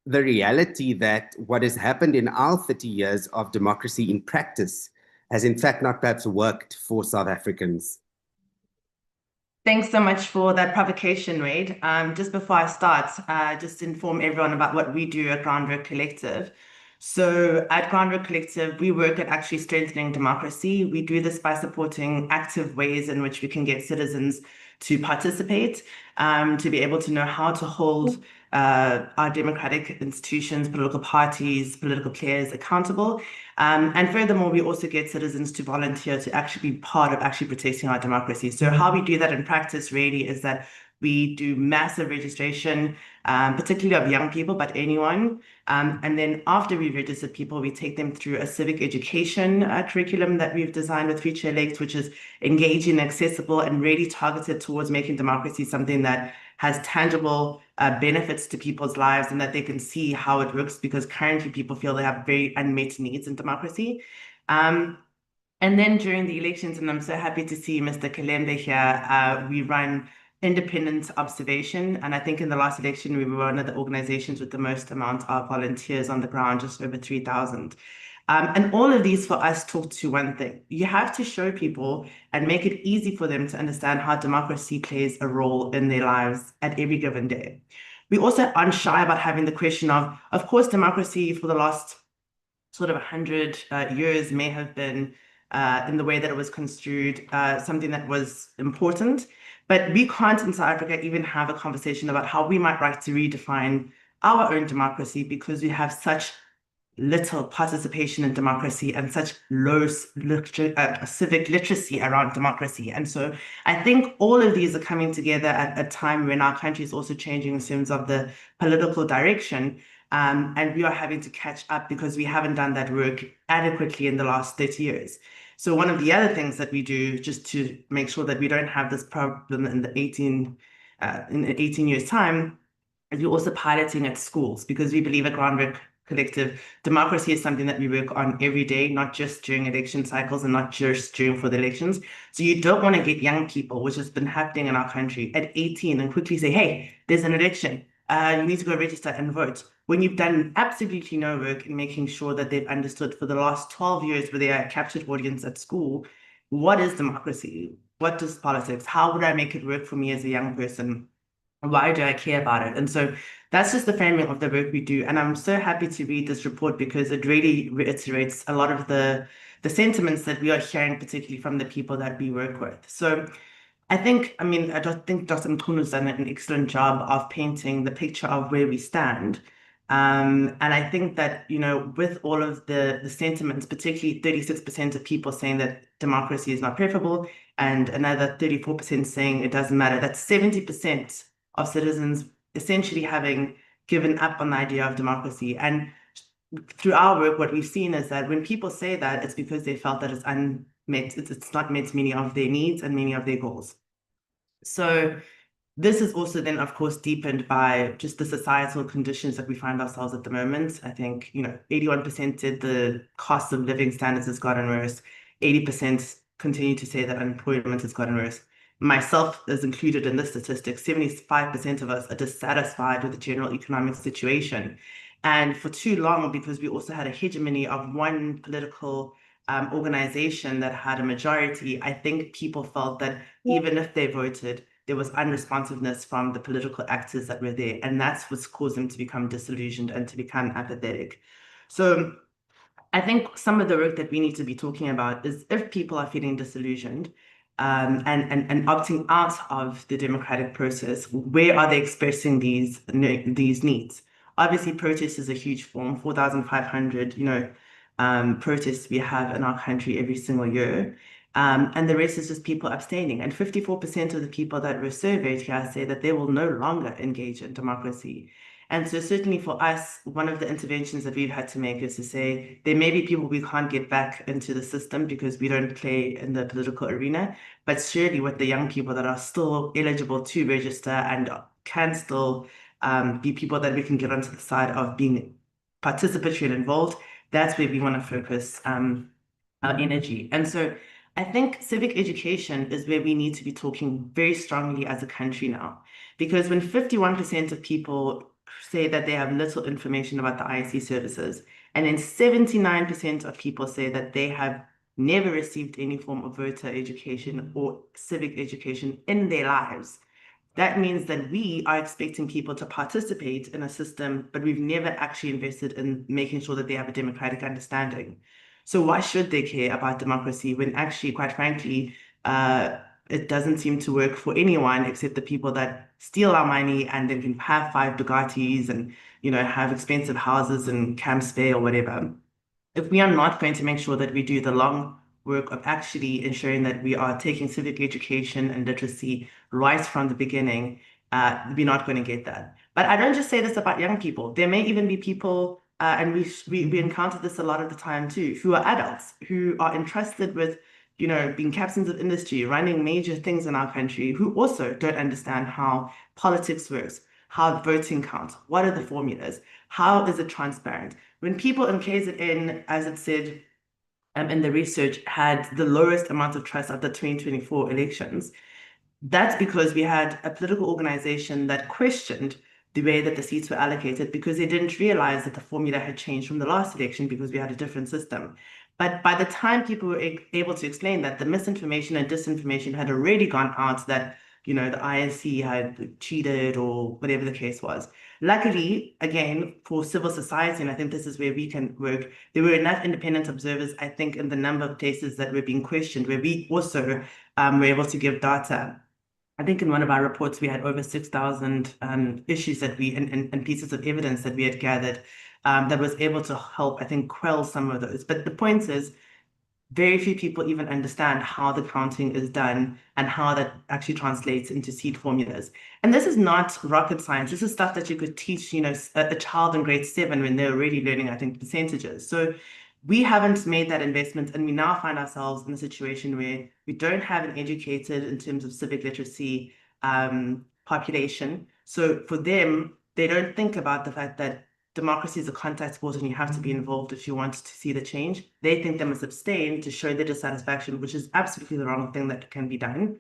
Speaker 1: the reality that what has happened in our 30 years of democracy in practice has in fact not perhaps worked for South Africans.
Speaker 3: Thanks so much for that provocation, Wade. Just before I start, just inform everyone about what we do at Groundwork Collective. So at Groundwork Collective, we work at actually strengthening democracy. We do this by supporting active ways in which we can get citizens to participate, to be able to know how to hold our democratic institutions, political parties, political players accountable. And furthermore, we also get citizens to volunteer to actually be part of actually protecting our democracy. So how we do that in practice really is that we do massive registration, particularly of young people, but anyone. And then after we register people, we take them through a civic education curriculum that we've designed with Future Elect, which is engaging, accessible, and really targeted towards making democracy something that has tangible benefits to people's lives and that they can see how it works, because currently people feel they have very unmet needs in democracy. And then during the elections, and I'm so happy to see Mr. Kalembe here, we run independent observation. And I think in the last election, we were one of the organizations with the most amount of volunteers on the ground, just over 3,000. And all of these for us talk to one thing. You have to show people and make it easy for them to understand how democracy plays a role in their lives at every given day. We also aren't shy about having the question of course, democracy for the last sort of 100 years may have been, in the way that it was construed, something that was important. But we can't in South Africa even have a conversation about how we might like to redefine our own democracy, because we have such little participation in democracy and such low civic literacy around democracy. And so I think all of these are coming together at a time when our country is also changing in terms of the political direction. And we are having to catch up because we haven't done that work adequately in the last 30 years. So one of the other things that we do just to make sure that we don't have this problem in the 18 years time is we're also piloting at schools, because we believe at Groundwork Collective, democracy is something that we work on every day, not just during election cycles and not just during for the elections. So you don't want to get young people, which has been happening in our country, at 18 and quickly say, hey, there's an election. You need to go register and vote, when you've done absolutely no work in making sure that they've understood for the last 12 years where they are a captured audience at school, what is democracy? What does politics? How would I make it work for me as a young person? Why do I care about it? And so that's just the framing of the work we do. And I'm so happy to read this report because it really reiterates a lot of the sentiments that we are hearing, particularly from the people that we work with. So I think Dr. Mkhulu's done an excellent job of painting the picture of where we stand. And I think that, with all of the sentiments, particularly 36% of people saying that democracy is not preferable, and another 34% saying it doesn't matter, that's 70% of citizens essentially having given up on the idea of democracy. And through our work, what we've seen is that when people say that, it's because they felt that it's unmet, it's not met many of their needs and many of their goals. So this is also then, of course, deepened by just the societal conditions that we find ourselves at the moment. I think, 81% said the cost of living standards has gotten worse. 80% continue to say that unemployment has gotten worse. Myself is included in this statistic. 75% of us are dissatisfied with the general economic situation. And for too long, because we also had a hegemony of one political organization that had a majority, I think people felt that even if they voted, there was unresponsiveness from the political actors that were there. And that's what's caused them to become disillusioned and to become apathetic. So I think some of the work that we need to be talking about is, if people are feeling disillusioned and opting out of the democratic process, where are they expressing these needs? Obviously, protest is a huge form, 4,500, protests we have in our country every single year. And the rest is just people abstaining. And 54% of the people that were surveyed here say that they will no longer engage in democracy. And so certainly for us, one of the interventions that we've had to make is to say there may be people we can't get back into the system because we don't play in the political arena, but surely with the young people that are still eligible to register and can still be people that we can get onto the side of being participatory and involved, that's where we want to focus our energy. And so I think civic education is where we need to be talking very strongly as a country now, because when 51% of people say that they have little information about the IEC services, and then 79% of people say that they have never received any form of voter education or civic education in their lives, that means that we are expecting people to participate in a system, but we've never actually invested in making sure that they have a democratic understanding. So why should they care about democracy when actually, quite frankly, it doesn't seem to work for anyone except the people that steal our money and then can have 5 Bugattis and, have expensive houses in Camp Bay or whatever. If we are not going to make sure that we do the long work of actually ensuring that we are taking civic education and literacy right from the beginning, we're not going to get that. But I don't just say this about young people. There may even be people, and we encounter this a lot of the time too, who are adults, who are entrusted with, being captains of industry, running major things in our country, who also don't understand how politics works, how voting counts, what are the formulas, how is it transparent. When people in KZN, as it said in the research, had the lowest amount of trust at the 2024 elections, that's because we had a political organization that questioned the way that the seats were allocated because they didn't realize that the formula had changed from the last election because we had a different system. But by the time people were able to explain that, the misinformation and disinformation had already gone out that, the INC had cheated or whatever the case was. Luckily, again, for civil society, and I think this is where we can work, there were enough independent observers, I think, in the number of cases that were being questioned, where we also were able to give data. I think in one of our reports, we had over 6,000 issues that and pieces of evidence that we had gathered that was able to help, I think, quell some of those. But the point is, very few people even understand how the counting is done and how that actually translates into seat formulas. And this is not rocket science. This is stuff that you could teach, a child in grade 7 when they're already learning, I think, percentages. So we haven't made that investment, and we now find ourselves in a situation where we don't have an educated, in terms of civic literacy, population. So for them, they don't think about the fact that democracy is a contact sport and you have to be involved if you want to see the change. They think they must abstain to show their dissatisfaction, which is absolutely the wrong thing that can be done.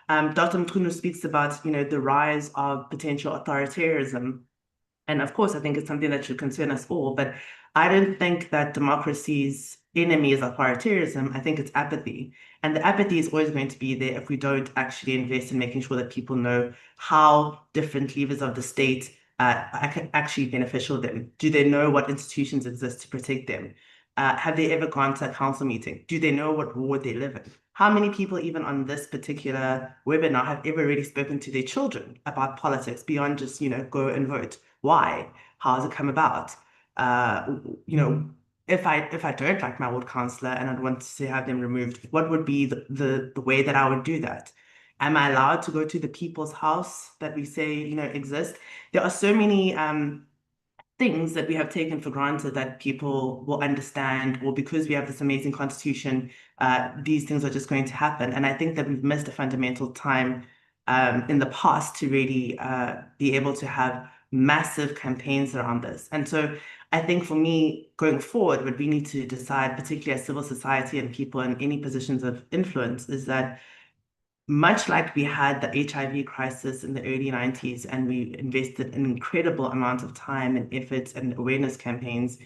Speaker 3: Dr. Mchunu speaks about, the rise of potential authoritarianism. And of course, I think it's something that should concern us all, but I don't think that democracy's enemy is authoritarianism. I think it's apathy. And the apathy is always going to be there if we don't actually invest in making sure that people know how different levers of the state are actually beneficial to them. Do they know what institutions exist to protect them? Have they ever gone to a council meeting? Do they know what ward they live in? How many people, even on this particular webinar, have ever really spoken to their children about politics beyond just, go and vote? Why? How has it come about? If I don't like my ward councillor and I'd want to have them removed, what would be the way that I would do that? Am I allowed to go to the people's house that we say, exist? There are so many things that we have taken for granted that people will understand, or because we have this amazing constitution, these things are just going to happen. And I think that we've missed a fundamental time in the past to really be able to have massive campaigns around this. And so I think for me, going forward, what we need to decide, particularly as civil society and people in any positions of influence, is that much like we had the HIV crisis in the early 90s, and we invested an incredible amount of time and efforts and awareness campaigns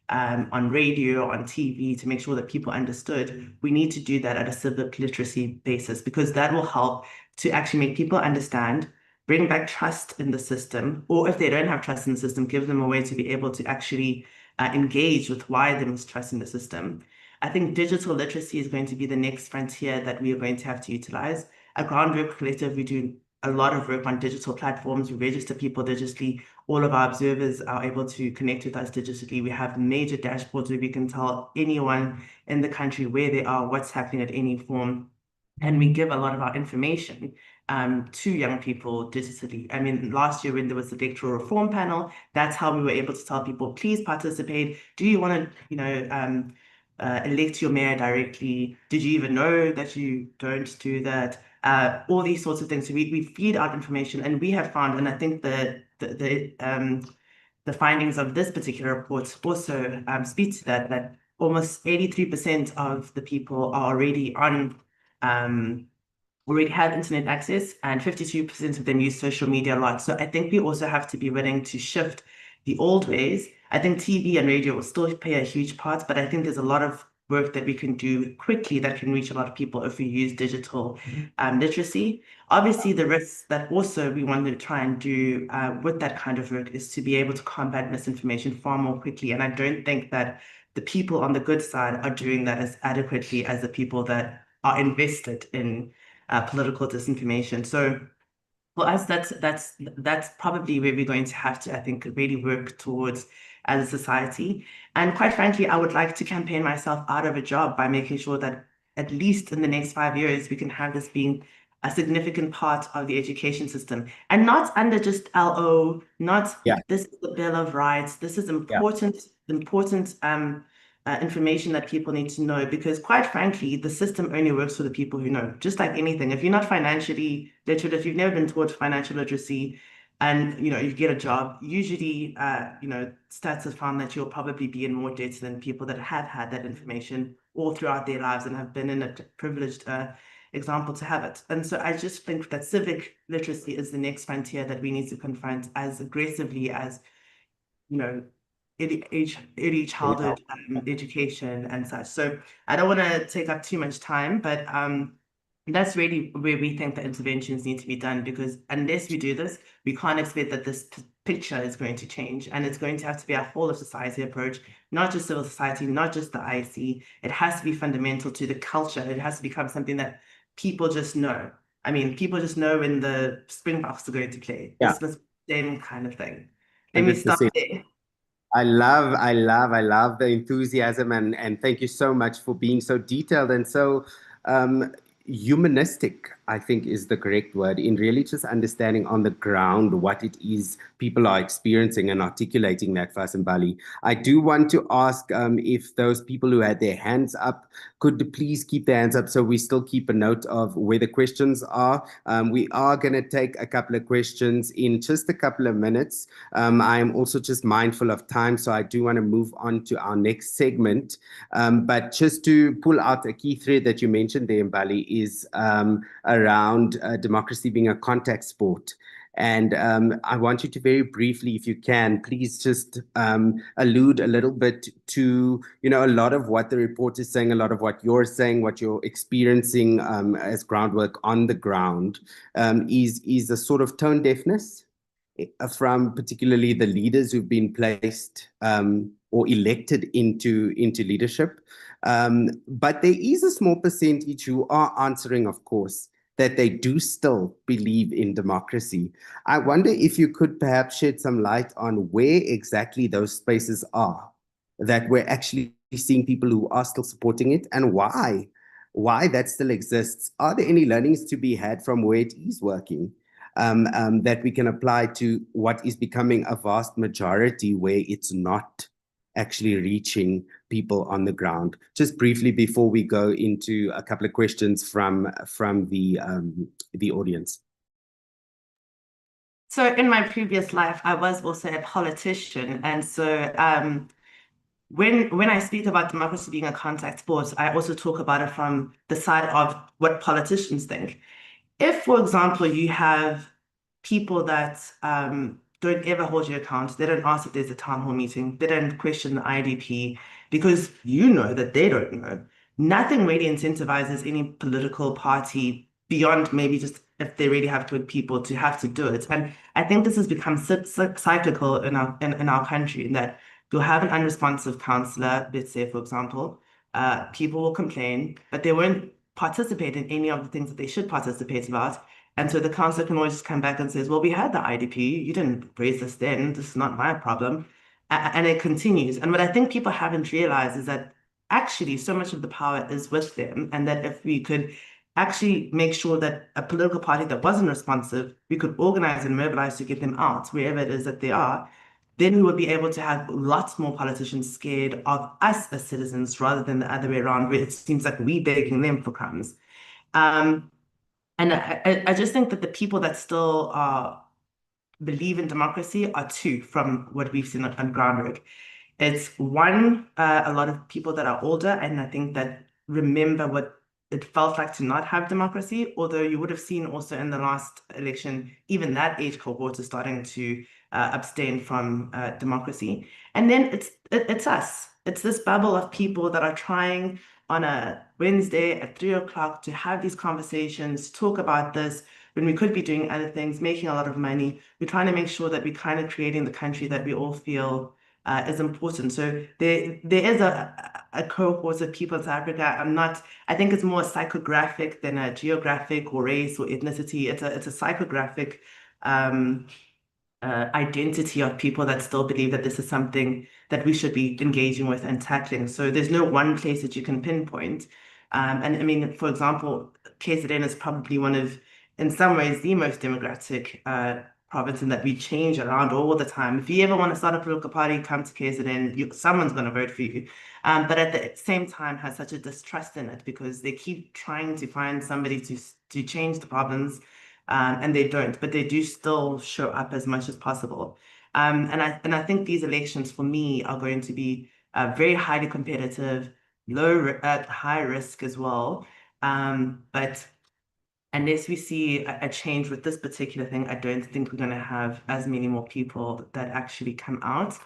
Speaker 3: on radio, on TV, to make sure that people understood, we need to do that at a civic literacy basis, because that will help to actually make people understand, bring back trust in the system, or if they don't have trust in the system, give them a way to be able to actually engage with why they mistrust in the system. I think digital literacy is going to be the next frontier that we are going to have to utilize. At Groundwork Collective, we do a lot of work on digital platforms. We register people digitally. All of our observers are able to connect with us digitally. We have major dashboards where we can tell anyone in the country where they are, what's happening at any form. And we give a lot of our information to young people digitally. I mean, last year when there was the electoral reform panel, that's how we were able to tell people, please participate. Do you want to, elect your mayor directly? Did you even know that you don't do that? All these sorts of things. So we feed out information, and we have found, and I think the findings of this particular report also speak to that almost 83% of the people are already on already have internet access, and 52% of them use social media a lot. So I think we also have to be willing to shift the old ways. I think TV and radio will still play a huge part, but I think there's a lot of work that we can do quickly that can reach a lot of people if we use digital literacy. Obviously, the risks that also we want to try and do with that kind of work is to be able to combat misinformation far more quickly. And I don't think that the people on the good side are doing that as adequately as the people that are invested in political disinformation. So for us, that's probably where we're going to have to, I think, really work towards as a society. And quite frankly, I would like to campaign myself out of a job by making sure that at least in the next 5 years, we can have this being a significant part of the education system, and not under just LO, not this is the Bill of Rights. This is important information that people need to know, because quite frankly, the system only works for the people who know. Just like anything, if you're not financially literate, if you've never been taught financial literacy, and you get a job, usually stats have found that you'll probably be in more debt than people that have had that information all throughout their lives and have been in a privileged example to have it. And so I just think that civic literacy is the next frontier that we need to confront as aggressively as early childhood education and such. So I don't want to take up too much time, but that's really where we think the interventions need to be done, because unless we do this, we can't expect that this picture is going to change, and it's going to have to be a whole of society approach, not just civil society, not just the IEC. It has to be fundamental to the culture. It has to become something that people just know. I mean, people just know when the Springboks are going to play. It's the same kind of thing. Let me stop there.
Speaker 1: I love the enthusiasm, and thank you so much for being so detailed and so humanistic, I think is the correct word, in really just understanding on the ground what it is people are experiencing and articulating that for us in Bali. I do want to ask if those people who had their hands up could please keep their hands up so we still keep a note of where the questions are. We are going to take a couple of questions in just a couple of minutes. I am also just mindful of time, so I do want to move on to our next segment. But just to pull out a key thread that you mentioned there in Bali is around democracy being a contact sport. And I want you to very briefly, if you can, please just allude a little bit to, a lot of what the report is saying, a lot of what you're saying, what you're experiencing as groundwork on the ground is a sort of tone deafness from particularly the leaders who've been placed or elected into leadership. But there is a small percentage who are answering, of course, that they do still believe in democracy. I wonder if you could perhaps shed some light on where exactly those spaces are that we're actually seeing people who are still supporting it, and why that still exists. Are there any learnings to be had from where it is working that we can apply to what is becoming a vast majority where it's not actually reaching people on the ground? Just briefly before we go into a couple of questions from the audience.
Speaker 3: So in my previous life, I was also a politician, and so when I speak about democracy being a contact sport, I also talk about it from the side of what politicians think. If, for example, you have people that don't ever hold you account, they don't ask if there's a town hall meeting, they don't question the IDP, because you know that they don't know. Nothing really incentivizes any political party beyond maybe just if they really have good people to have to do it. And I think this has become cyclical in our country, in that you'll have an unresponsive councillor, let's say, for example, people will complain, but they won't participate in any of the things that they should participate about. And so the council can always just come back and says, well, we had the IDP, you didn't raise this then, this is not my problem. And it continues. And what I think people haven't realized is that actually so much of the power is with them, and that if we could actually make sure that a political party that wasn't responsive, we could organize and mobilize to get them out wherever it is that they are, then we would be able to have lots more politicians scared of us as citizens rather than the other way around, where it seems like we begging them for crumbs. And I just think that the people that still believe in democracy are two from what we've seen on groundwork. It's one, a lot of people that are older, and I think that remember what it felt like to not have democracy, although you would have seen also in the last election, even that age cohort is starting to abstain from democracy. And then it's us. It's this bubble of people that are trying on a Wednesday at 3 o'clock to have these conversations, talk about this, when we could be doing other things, making a lot of money. We're trying to make sure that we're kind of creating the country that we all feel is important. So there is a cohort of people in South Africa. I think it's more psychographic than a geographic or race or ethnicity. It's a psychographic identity of people that still believe that this is something that we should be engaging with and tackling. So there's no one place that you can pinpoint. And I mean, for example, KZN is probably one of, in some ways, the most democratic province, in that we change around all the time. If you ever want to start a political party, come to KZN, someone's going to vote for you. But at the same time has such a distrust in it, because they keep trying to find somebody to change the problems, and they don't, but they do still show up as much as possible. And I think these elections for me are going to be very highly competitive, high risk as well. But unless we see a change with this particular thing, I don't think we're going to have as many more people that actually come out.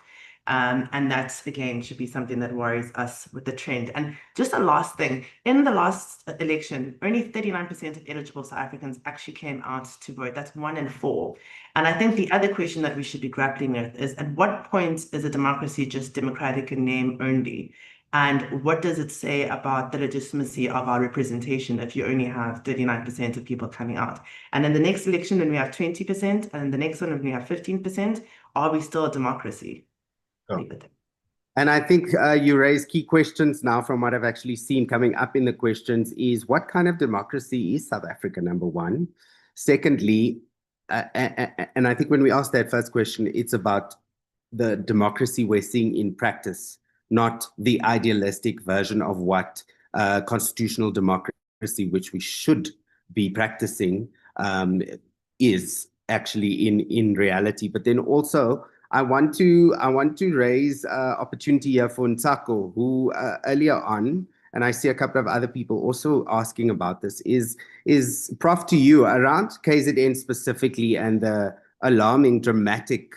Speaker 3: And that, again, should be something that worries us with the trend. And just a last thing, in the last election, only 39% of eligible South Africans actually came out to vote. That's 1 in 4. And I think the other question that we should be grappling with is, at what point is a democracy just democratic in name only? And what does it say about the legitimacy of our representation if you only have 39% of people coming out? And in the next election, when we have 20%, and in the next one, when we have 15%, are we still a democracy?
Speaker 1: Oh. And I think you raise key questions now from what I've actually seen coming up in the questions is, what kind of democracy is South Africa, number one? Secondly, and I think when we ask that first question, it's about the democracy we're seeing in practice, not the idealistic version of what constitutional democracy, which we should be practicing, is actually in reality. But then also, I want to raise opportunity here for Ntako, who earlier on, and I see a couple of other people also asking about this, is Prof, to you, around KZN specifically and the alarming, dramatic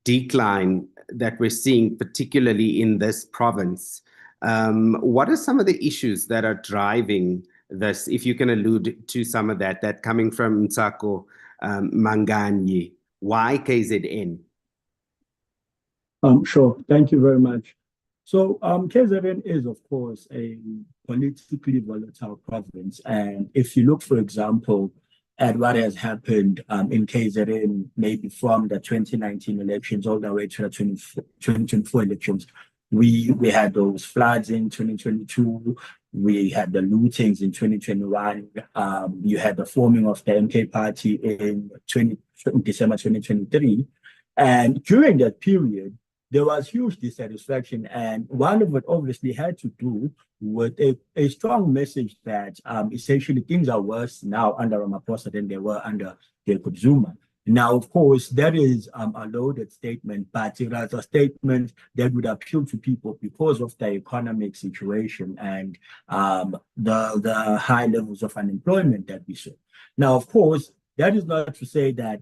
Speaker 1: decline that we're seeing, particularly in this province. What are some of the issues that are driving this, if you can allude to some of that coming from Ntako Manganyi? Why KZN?
Speaker 2: Sure. Thank you very much. So KZN is, of course, a politically volatile province. And if you look, for example, at what has happened in KZN, maybe from the 2019 elections all the way to the 2024 elections, we had those floods in 2022. We had the lootings in 2021. You had the forming of the MK party in December 2023. And during that period, there was huge dissatisfaction, and one of it obviously had to do with a strong message that essentially things are worse now under Ramaphosa than they were under Jacob Zuma. Now, of course, that is a loaded statement, but it was a statement that would appeal to people because of the economic situation and the high levels of unemployment that we saw. Now, of course, that is not to say that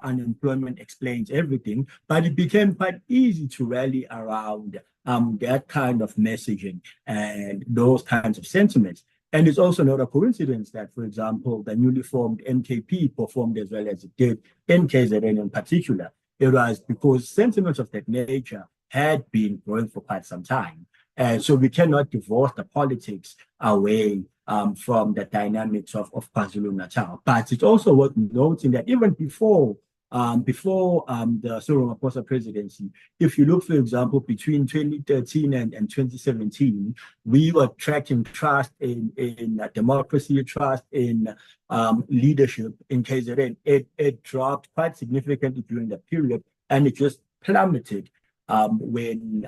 Speaker 2: unemployment explains everything, but it became quite easy to rally around that kind of messaging and those kinds of sentiments. And it's also not a coincidence that, for example, the newly formed NKP performed as well as it did in KZN in particular. It was because sentiments of that nature had been growing for quite some time. And so we cannot divorce the politics away from the dynamics of KwaZulu-Natal. But it's also worth noting that even before the Cyril Ramaphosa presidency, if you look, for example, between 2013 and 2017, we were tracking trust in democracy, trust in leadership in KZN. It dropped quite significantly during that period, and it just plummeted when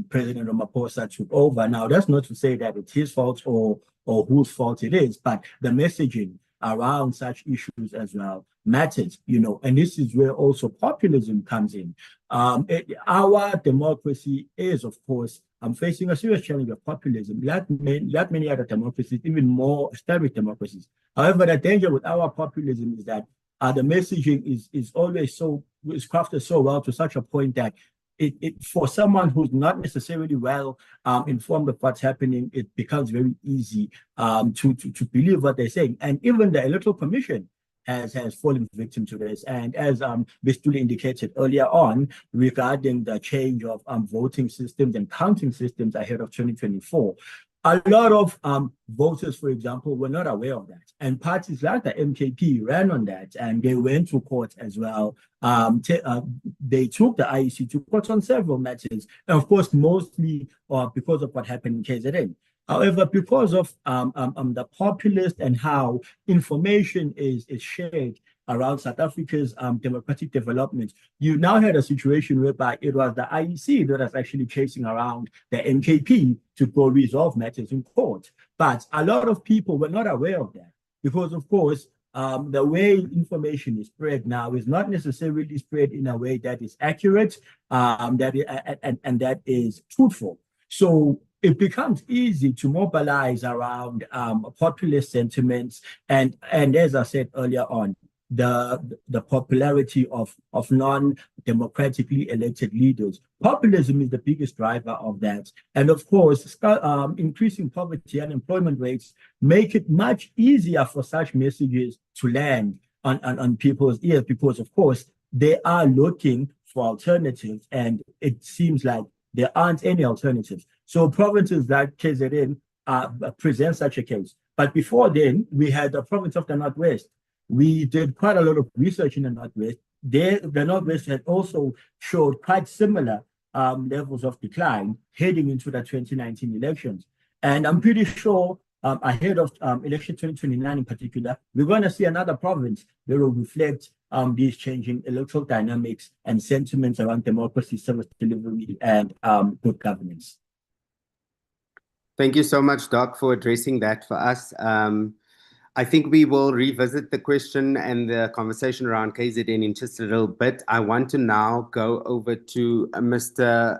Speaker 2: President Ramaphosa took over. Now, that's not to say that it's his fault or whose fault it is, but the messaging around such issues as well matters, and this is where also populism comes in. Our democracy is, of course, facing a serious challenge of populism, like many other democracies, even more established democracies. However, the danger with our populism is that the messaging is always is crafted so well to such a point that it for someone who's not necessarily well informed of what's happening, it becomes very easy to believe what they're saying. And even the Electoral Commission has fallen victim to this. And as Bestuli indicated earlier on regarding the change of voting systems and counting systems ahead of 2024, a lot of voters, for example, were not aware of that. And parties like the MKP ran on that, and they went to court as well. They took the IEC to court on several matters, and of course, mostly because of what happened in KZN. However, because of the populist and how information is shared around South Africa's democratic development, you now had a situation whereby it was the IEC that was actually chasing around the MKP to go resolve matters in court. But a lot of people were not aware of that because, of course, the way information is spread now is not necessarily spread in a way that is accurate and that is truthful. So it becomes easy to mobilize around populist sentiments, and as I said earlier on, the popularity of non-democratically elected leaders. Populism is the biggest driver of that. And of course, increasing poverty and unemployment rates make it much easier for such messages to land on people's ears because, of course, they are looking for alternatives, and it seems like there aren't any alternatives. So provinces like KZN present such a case. But before then, we had the province of the Northwest. We did quite a lot of research in the Northwest. The Northwest had also showed quite similar levels of decline heading into the 2019 elections. And I'm pretty sure ahead of election 2029 in particular, we're going to see another province that will reflect these changing electoral dynamics and sentiments around democracy, service delivery, and good governance.
Speaker 1: Thank you so much, Doc, for addressing that for us. I think we will revisit the question and the conversation around KZN in just a little bit. I want to now go over to Mr.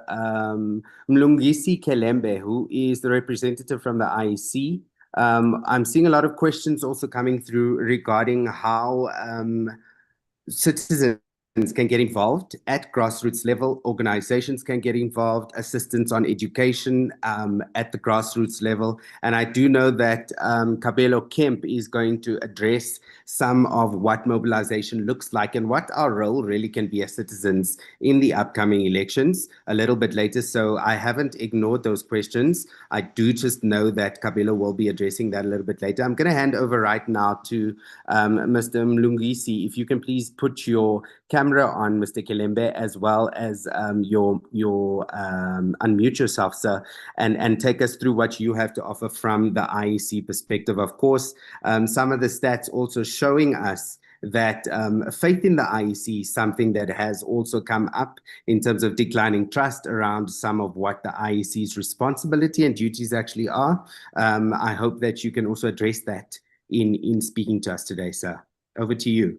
Speaker 1: Mlungisi Kelembe, who is the representative from the IEC. I'm seeing a lot of questions also coming through regarding how citizens can get involved at grassroots level, organizations can get involved, assistance on education at the grassroots level. And I do know that Kabelo Kemp is going to address some of what mobilization looks like and what our role really can be as citizens in the upcoming elections a little bit later. So I haven't ignored those questions. I do just know that Kabelo will be addressing that a little bit later. I'm going to hand over right now to Mr. Mlungisi. If you can please put your camera on, Mr. Kelembe, as well as your unmute yourself, sir, and take us through what you have to offer from the IEC perspective. Of course, some of the stats also showing us that faith in the IEC is something that has also come up in terms of declining trust around some of what the IEC's responsibility and duties actually are. I hope that you can also address that in speaking to us today, sir. Over to you.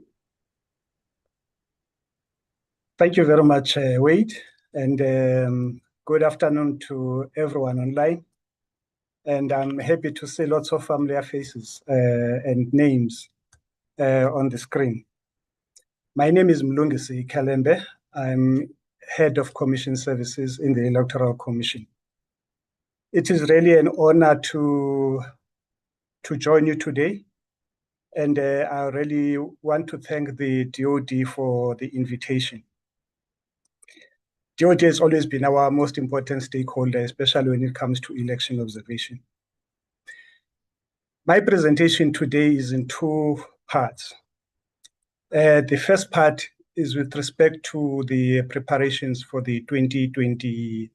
Speaker 4: Thank you very much, Wade, and good afternoon to everyone online. And I'm happy to see lots of familiar faces and names on the screen. My name is Mlungisi Kelembe. I'm Head of Commission Services in the Electoral Commission. It is really an honor to join you today. And I really want to thank the DOD for the invitation. DOD has always been our most important stakeholder, especially when it comes to election observation. My presentation today is in two parts. The first part is with respect to the preparations for the 2026-27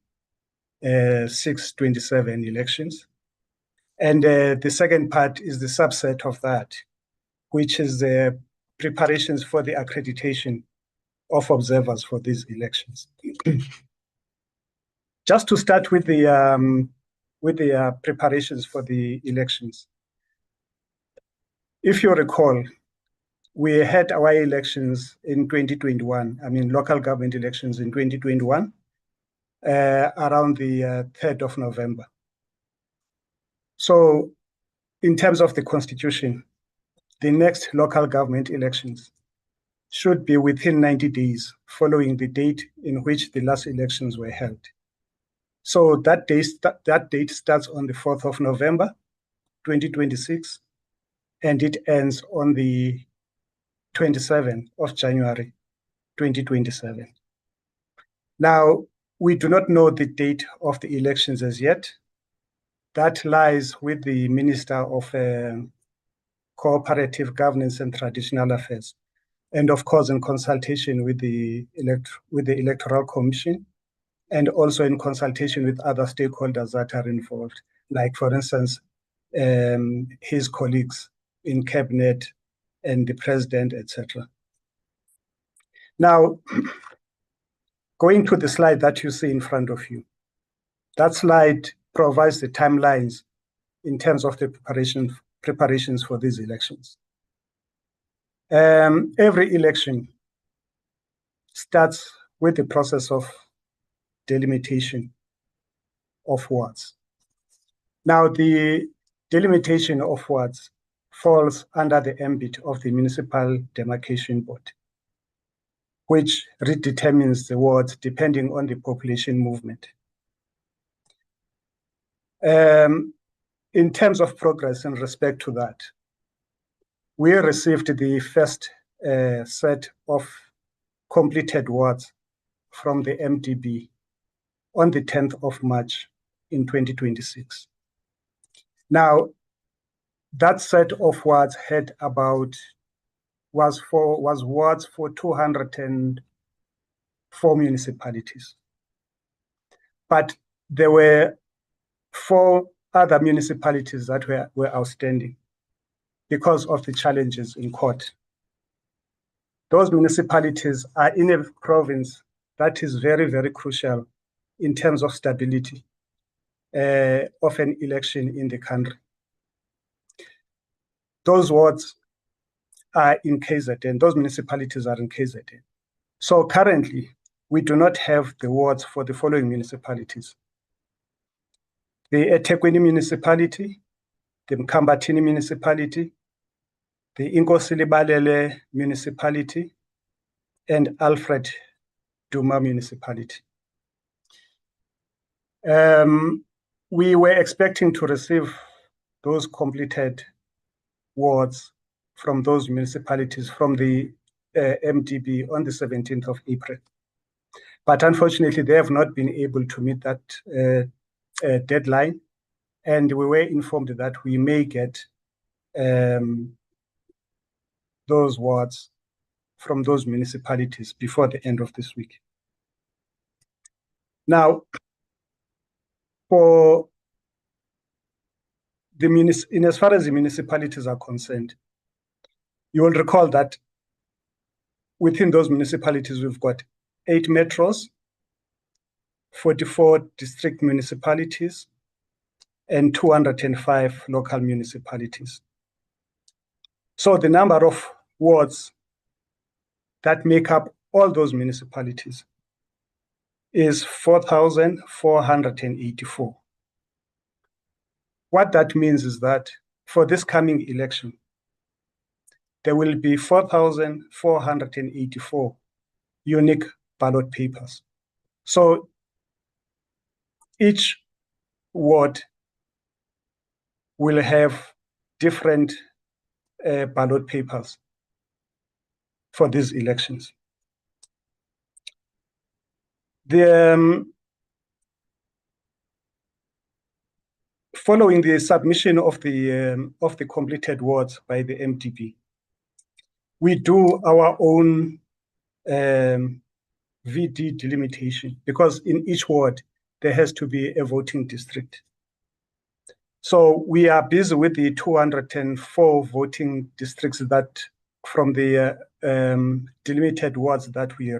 Speaker 4: elections. And the second part is the subset of that, which is the preparations for the accreditation of observers for these elections. Just to start with the preparations for the elections. If you recall, we had our elections in 2021, I mean local government elections in 2021, around the 3rd of November. So in terms of the constitution, the next local government elections should be within 90 days following the date in which the last elections were held. So that date starts on the 4th of November, 2026, and it ends on the 27th of January, 2027. Now, we do not know the date of the elections as yet. That lies with the Minister of Cooperative Governance and Traditional Affairs, and of course in consultation with the Electoral Commission, and also in consultation with other stakeholders that are involved, like for instance, his colleagues in cabinet and the president, etc. Now, going to the slide that you see in front of you, that slide provides the timelines in terms of the preparations for these elections. Every election starts with the process of delimitation of wards. Now, the delimitation of wards falls under the ambit of the Municipal Demarcation Board, which redetermines the wards depending on the population movement. In terms of progress in respect to that, we received the first set of completed wards from the MDB on the 10th of March in 2026. Now, that set of wards had was wards for 204 municipalities. But there were 4 other municipalities that were outstanding because of the challenges in court. Those municipalities are in a province that is very, very crucial in terms of stability of an election in the country. Those wards are in KZN, those municipalities are in KZN. So currently, we do not have the wards for the following municipalities: the eThekwini municipality, the Mkambatini municipality, the Inkosilibalele municipality, and Alfred Duma municipality. We were expecting to receive those completed wards from those municipalities from the MDB on the 17th of April. But unfortunately, they have not been able to meet that deadline. And we were informed that we may get those wards from those municipalities before the end of this week. Now, for the as far as the municipalities are concerned, you will recall that within those municipalities, we've got 8 metros, 44 district municipalities, and 205 local municipalities. So the number of wards that make up all those municipalities is 4,484. What that means is that for this coming election, there will be 4,484 unique ballot papers. So each ward will have different ballot papers for these elections. following the submission of the completed wards by the MDB, we do our own VD delimitation, because in each ward there has to be a voting district. So we are busy with the 204 voting districts that from the delimited wards that we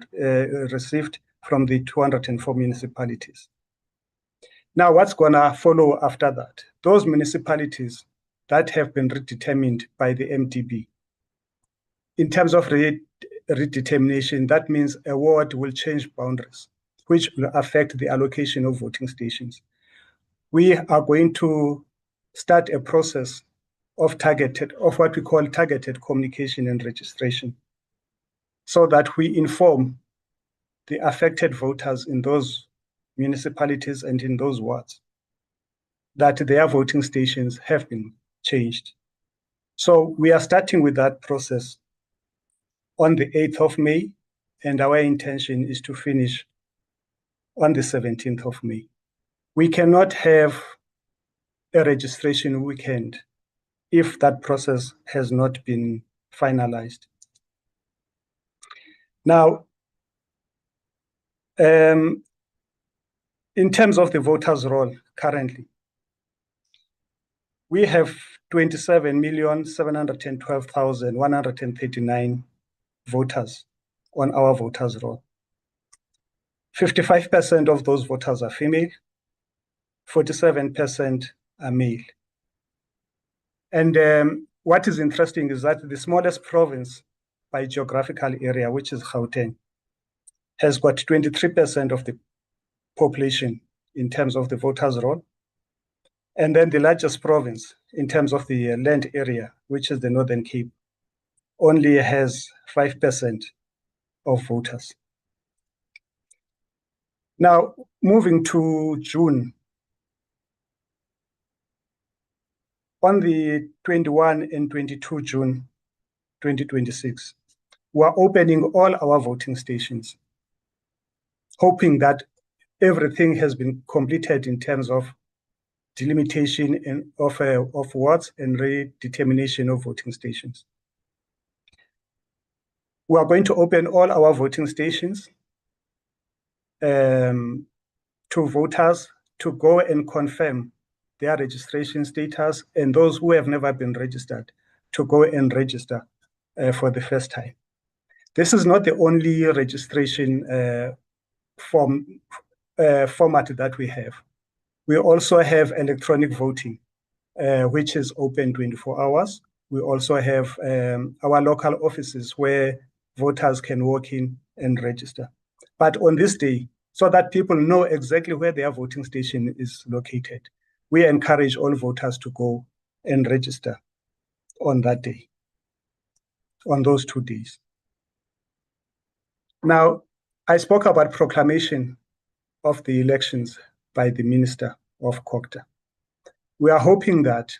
Speaker 4: received from the 204 municipalities. Now, what's gonna follow after that? Those municipalities that have been redetermined by the MDB, in terms of redetermination, that means a ward will change boundaries, which will affect the allocation of voting stations. We are going to start a process of what we call targeted communication and registration, so that we inform the affected voters in those municipalities and in those wards that their voting stations have been changed. So we are starting with that process on the 8th of May, and our intention is to finish on the 17th of May. We cannot have a registration weekend if that process has not been finalized. Now, in terms of the voters' roll currently, we have 27,712,139 voters on our voters' roll. 55% of those voters are female, 47% are male. And what is interesting is that the smallest province by geographical area, which is Gauteng, has got 23% of the population in terms of the voters' roll. And then the largest province in terms of the land area, which is the Northern Cape, only has 5% of voters. Now, moving to June, on the 21 and 22 June 2026, we are opening all our voting stations, hoping that everything has been completed in terms of delimitation of wards and redetermination of voting stations. We are going to open all our voting stations to voters to go and confirm their registration status, and those who have never been registered to go and register for the first time. This is not the only registration format that we have. We also have electronic voting, which is open 24 hours. We also have our local offices where voters can walk in and register. But on this day, so that people know exactly where their voting station is located, we encourage all voters to go and register on that day, on those 2 days. Now, I spoke about proclamation of the elections by the Minister of COGTA. We are hoping that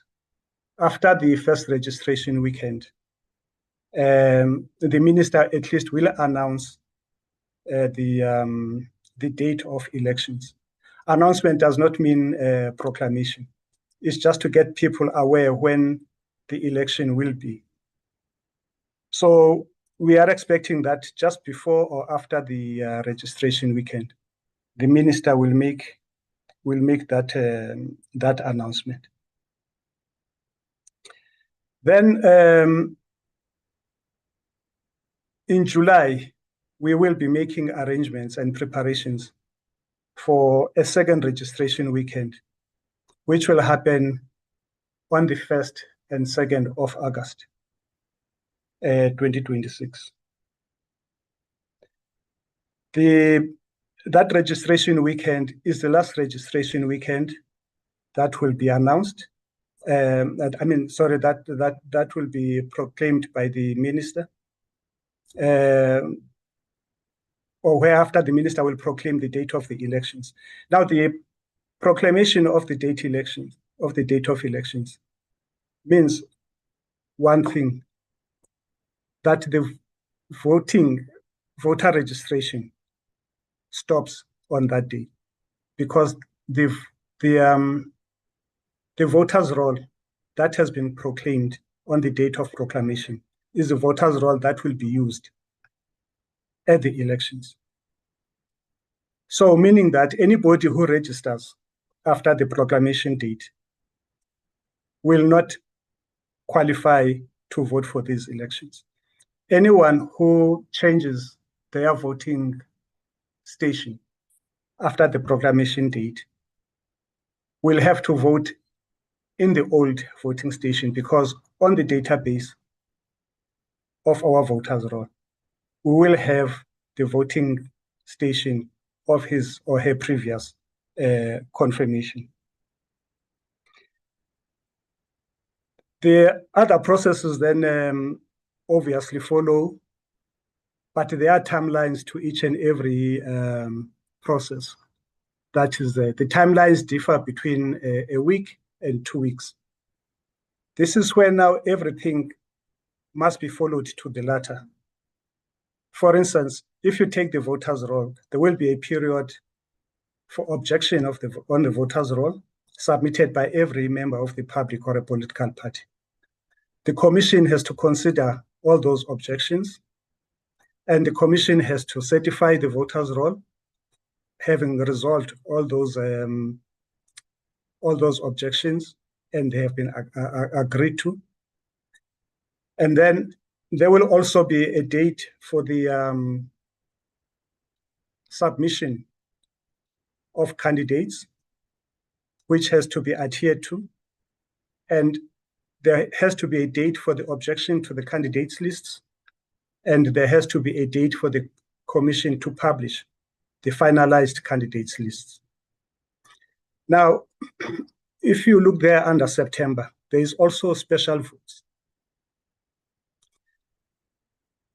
Speaker 4: after the first registration weekend, the Minister at least will announce the date of elections. Announcement does not mean proclamation. It's just to get people aware when the election will be. So we are expecting that just before or after the registration weekend, the Minister will make that announcement. Then in July, we will be making arrangements and preparations for a second registration weekend, which will happen on the 1st and 2nd of August 2026. That registration weekend is the last registration weekend that will be announced. That will be proclaimed by the Minister, or whereafter the Minister will proclaim the date of the elections. Now, the proclamation of the date of elections means one thing, that the voter registration stops on that day, because the the voters' roll that has been proclaimed on the date of proclamation is the voters' roll that will be used at the elections. So meaning that anybody who registers after the proclamation date will not qualify to vote for these elections. Anyone who changes their voting station after the proclamation date will have to vote in the old voting station, because on the database of our voters' roll, we will have the voting station of his or her previous confirmation. The other processes then obviously follow, but there are timelines to each and every process. That is, the timelines differ between a week and 2 weeks. This is where now everything must be followed to the letter. For instance, if you take the voters' roll, there will be a period for objection on the voters' roll submitted by every member of the public or a political party. The commission has to consider all those objections, and the commission has to certify the voters' roll, having resolved all those objections, and they have been agreed to. And then there will also be a date for the submission of candidates, which has to be adhered to. And there has to be a date for the objection to the candidates lists. And there has to be a date for the commission to publish the finalized candidates lists. Now, if you look there under September, there is also special votes.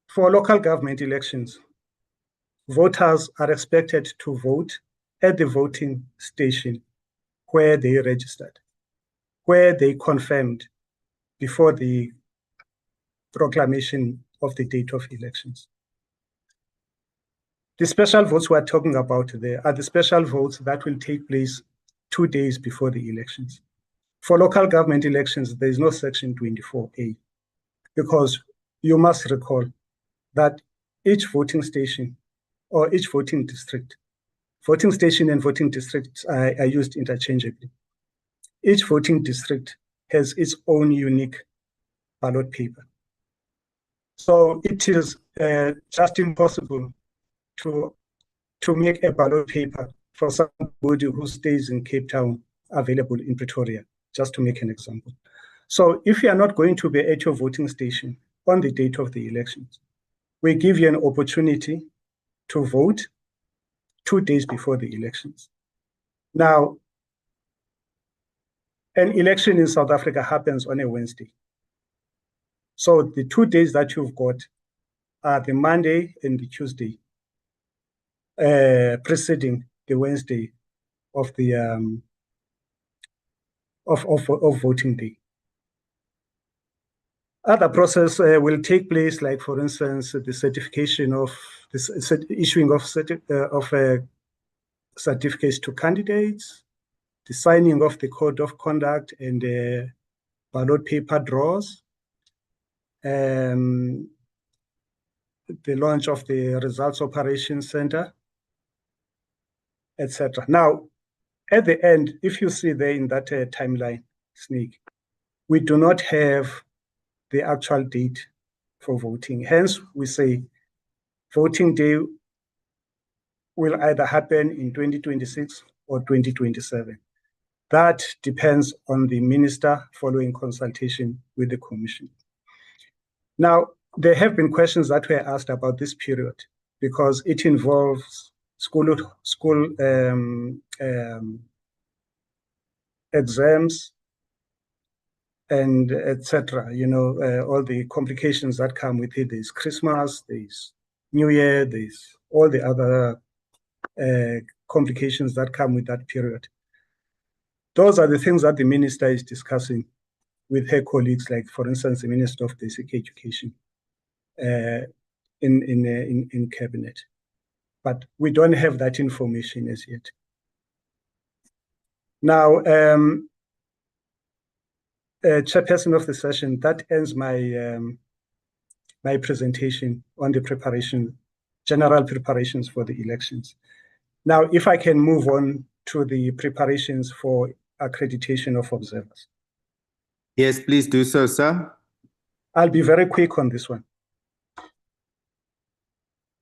Speaker 4: For local government elections, voters are expected to vote at the voting station where they registered, where they confirmed before the proclamation of the date of elections. The special votes we're talking about there are the special votes that will take place 2 days before the elections. For local government elections, there is no Section 24A, because you must recall that each voting station or each voting district, voting station and voting districts are used interchangeably. Each voting district has its own unique ballot paper. So it is just impossible to make a ballot paper for somebody who stays in Cape Town available in Pretoria, just to make an example. So if you are not going to be at your voting station on the date of the elections, we give you an opportunity to vote 2 days before the elections. Now, an election in South Africa happens on a Wednesday. So the 2 days that you've got are the Monday and the Tuesday preceding the Wednesday of the of voting day. Other process will take place, like for instance, the certification of the issuing of certificates to candidates, the signing of the code of conduct and ballot paper draws, the launch of the results operations center, etc. Now, at the end, if you see there in that timeline, Snake, we do not have the actual date for voting. Hence, we say voting day will either happen in 2026 or 2027. That depends on the minister following consultation with the commission. Now, there have been questions that were asked about this period because it involves school exams, and etc. You know, all the complications that come with it. There's Christmas, there's New Year, there's all the other complications that come with that period. Those are the things that the minister is discussing with her colleagues, like for instance, the Minister of Basic Education in cabinet. But we don't have that information as yet. Now, chairperson of the session, that ends my my presentation on the general preparations for the elections. Now, if I can move on to the preparations for accreditation of observers.
Speaker 1: Yes, please do so, sir.
Speaker 4: I'll be very quick on this one.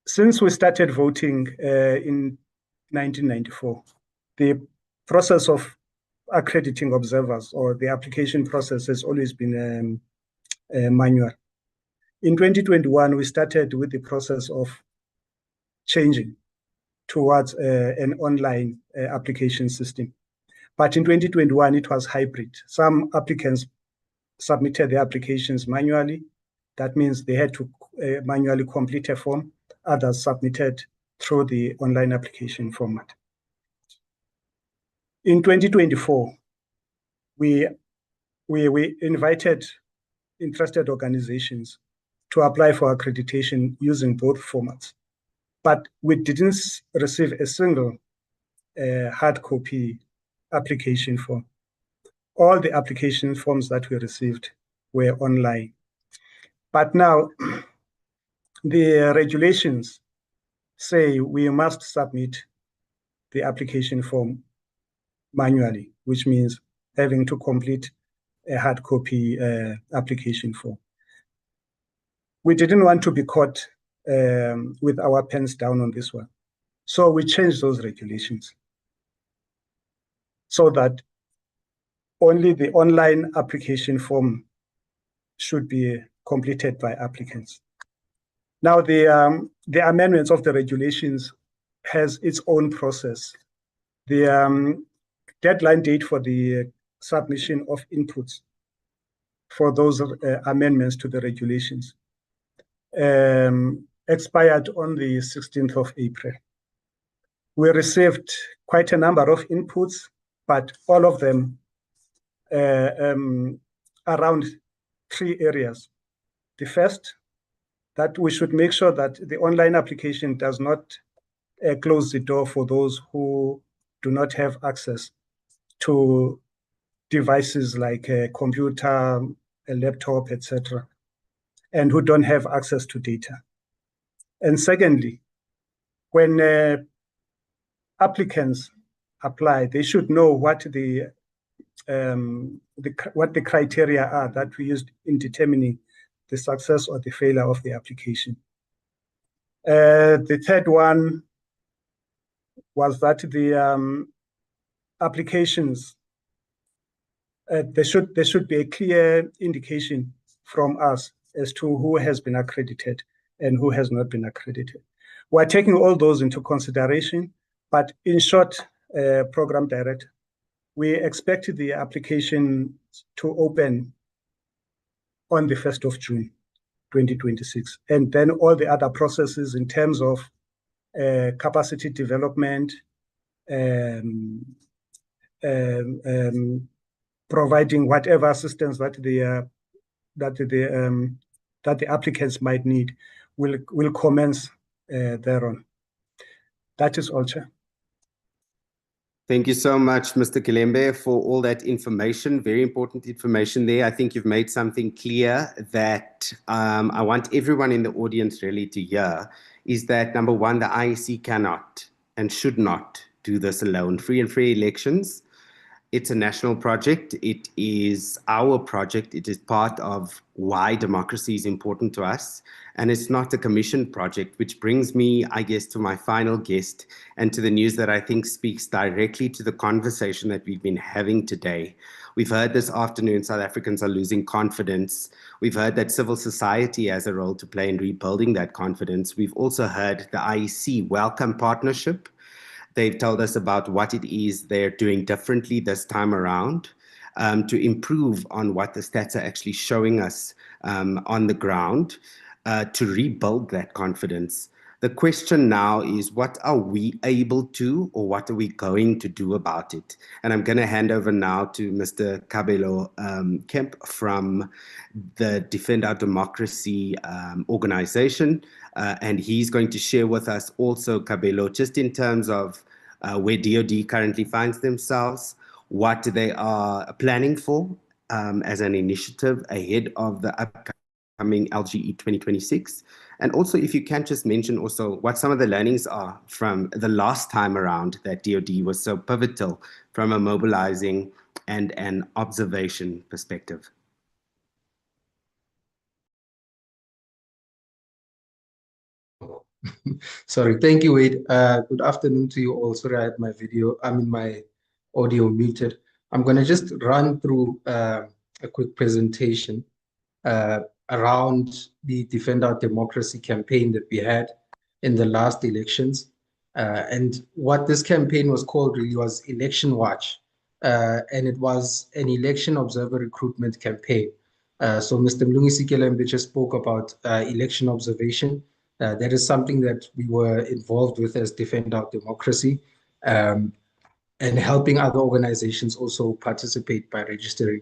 Speaker 4: Since we started voting in 1994, the process of accrediting observers, or the application process, has always been manual. In 2021, we started with the process of changing towards an online application system. But in 2021, it was hybrid. Some applicants submitted their applications manually. That means they had to manually complete a form. Others submitted through the online application format. In 2024, we invited interested organizations to apply for accreditation using both formats. But we didn't receive a single hard copy application form. All the application forms that we received were online. But now the regulations say we must submit the application form manually, which means having to complete a hard copy application form. We didn't want to be caught with our pens down on this one. So we changed those regulations so that only the online application form should be completed by applicants. Now, the amendments of the regulations has its own process. The deadline date for the submission of inputs for those amendments to the regulations expired on the 16th of April. We received quite a number of inputs, but all of them around 3 areas. The first, that we should make sure that the online application does not close the door for those who do not have access to devices like a computer, a laptop, etc., and who don't have access to data. And secondly, when applicants apply, they should know what the criteria are that we used in determining the success or the failure of the application. The third one was that the applications, there should be a clear indication from us as to who has been accredited and who has not been accredited. We're taking all those into consideration, but in short, Program Director, we expect the application to open on the 1st of June, 2026. And then all the other processes in terms of capacity development, providing whatever assistance that the applicants might need will commence thereon. That is all, Chair.
Speaker 1: Thank you so much, Mr. Kilembe, for all that information. Very important information there. I think you've made something clear that I want everyone in the audience really to hear, is that number one, the IEC cannot and should not do this alone. Free and fair elections, it's a national project. It is our project. It is part of why democracy is important to us. And it's not a commission project, which brings me, I guess, to my final guest and to the news that I think speaks directly to the conversation that we've been having today. We've heard this afternoon South Africans are losing confidence. We've heard that civil society has a role to play in rebuilding that confidence. We've also heard the IEC welcome partnership. They've told us about what it is they're doing differently this time around to improve on what the stats are actually showing us on the ground, to rebuild that confidence. The question now is, what are we able to, or what are we going to do about it? And I'm going to hand over now to Mr. Kabelo Kemp from the Defend Our Democracy organization. And he's going to share with us also, Kabelo, just in terms of where DOD currently finds themselves, what they are planning for, as an initiative ahead of the upcoming LGE 2026? And also, if you can just mention also what some of the learnings are from the last time around that DoD was so pivotal from a mobilizing and an observation perspective.
Speaker 5: Sorry, thank you, Wade. Good afternoon to you all. Sorry, I had my audio muted. I'm going to just run through a quick presentation around the Defend Our Democracy campaign that we had in the last elections. And what this campaign was called really was Election Watch. And it was an election observer recruitment campaign. So Mr. Mlungisi Kelembe just spoke about election observation. That is something that we were involved with as Defend Our Democracy, and helping other organizations also participate by registering.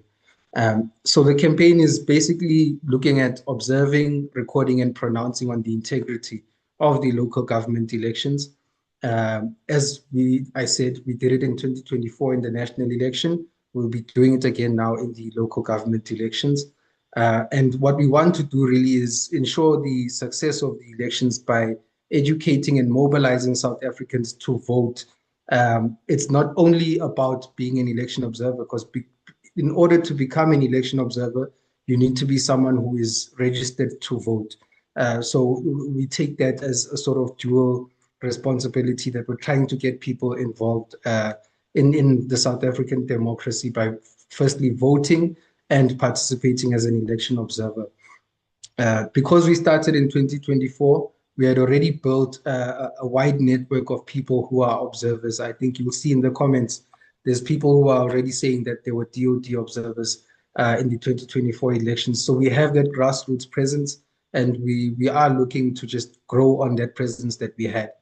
Speaker 5: So the campaign is basically looking at observing, recording, and pronouncing on the integrity of the local government elections. As I said, we did it in 2024 in the national election. We'll be doing it again now in the local government elections. And what we want to do really is ensure the success of the elections by educating and mobilizing South Africans to vote. It's not only about being an election observer, because in order to become an election observer, you need to be someone who is registered to vote. So we take that as a sort of dual responsibility, that we're trying to get people involved in the South African democracy by firstly voting and participating as an election observer. Because we started in 2024, we had already built a wide network of people who are observers. I think you'll see in the comments, there's people who are already saying that they were DoD observers in the 2024 elections. So we have that grassroots presence, and we are looking to just grow on that presence that we had.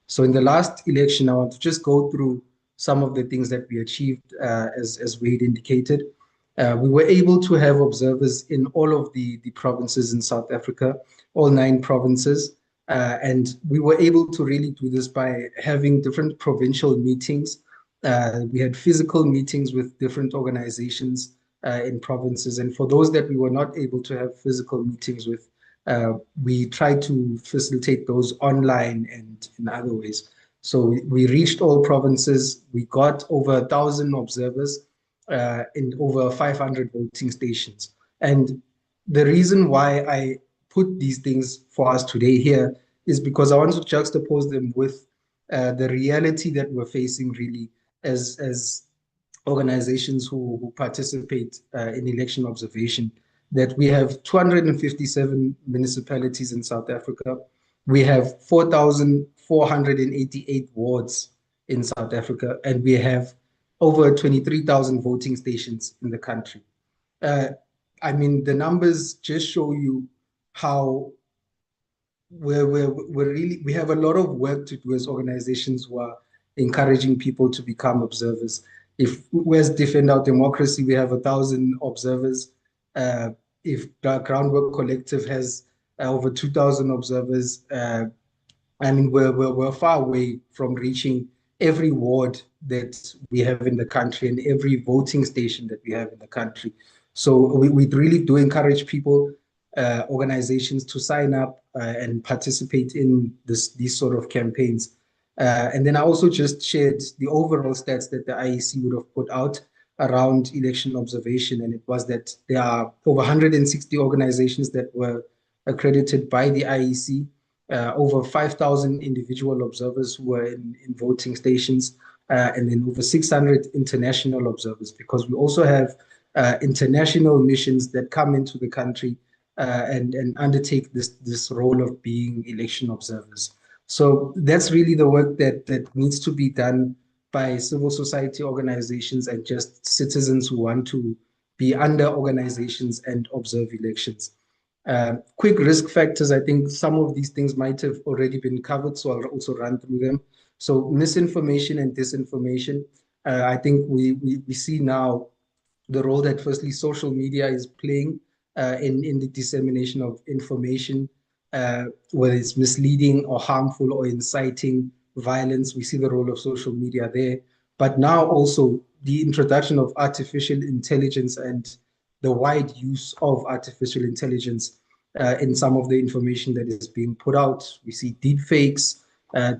Speaker 5: So in the last election, I want to just go through some of the things that we achieved, as Wade indicated. We were able to have observers in all of the provinces in South Africa, all 9 provinces. And we were able to really do this by having different provincial meetings. We had physical meetings with different organizations in provinces. And for those that we were not able to have physical meetings with, we tried to facilitate those online and in other ways. So we reached all provinces. We got over 1,000 observers in over 500 voting stations. And the reason why I put these things for us today here is because I want to juxtapose them with the reality that we're facing really as organizations who participate in election observation, that we have 257 municipalities in South Africa. We have 4,488 wards in South Africa, and we have over 23,000 voting stations in the country. I mean, the numbers just show you how we have a lot of work to do as organizations who are encouraging people to become observers. If we as Defend Our Democracy, we have 1,000 observers. If the Groundwork Collective has over 2,000 observers, I mean, we're far away from reaching every ward that we have in the country and every voting station that we have in the country. So we really do encourage people, organizations, to sign up and participate in these sort of campaigns. And then I also just shared the overall stats that the IEC would have put out around election observation, and it was that there are over 160 organizations that were accredited by the IEC, over 5,000 individual observers who were in voting stations, and then over 600 international observers, because we also have international missions that come into the country and undertake this role of being election observers. So that's really the work that needs to be done by civil society organizations and just citizens who want to be under organizations and observe elections. Quick risk factors, I think some of these things might have already been covered, so I'll also run through them. So misinformation and disinformation, I think we see now the role that firstly social media is playing in the dissemination of information, whether it's misleading or harmful or inciting violence. We see the role of social media there. But now also the introduction of artificial intelligence and the wide use of artificial intelligence in some of the information that is being put out. We see deep fakes,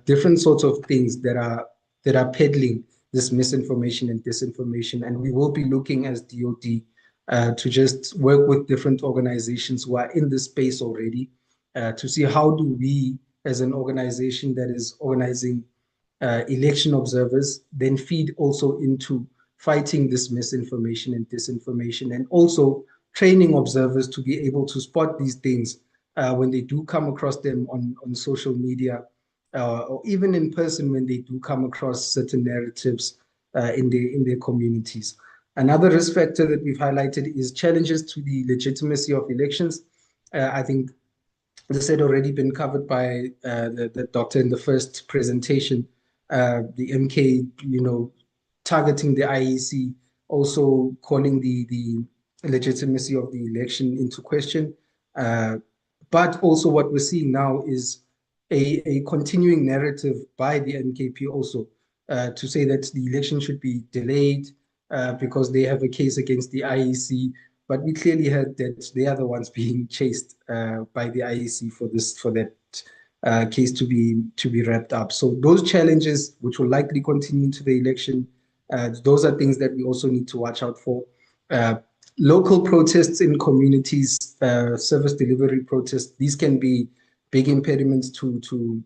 Speaker 5: different sorts of things that are peddling this misinformation and disinformation. And we will be looking as DoD to just work with different organizations who are in this space already to see how do we, as an organization that is organizing election observers, then feed also into fighting this misinformation and disinformation, and also training observers to be able to spot these things when they do come across them on social media, or even in person when they do come across certain narratives in their communities. Another risk factor that we've highlighted is challenges to the legitimacy of elections. I think this had already been covered by the doctor in the first presentation. The MK, targeting the IEC, also calling the legitimacy of the election into question. But also what we're seeing now is a continuing narrative by the NKP also to say that the election should be delayed because they have a case against the IEC. But we clearly heard that they are the ones being chased by the IEC for that case to be wrapped up. So those challenges, which will likely continue to the election, those are things that we also need to watch out for. Local protests in communities, service delivery protests, these can be big impediments to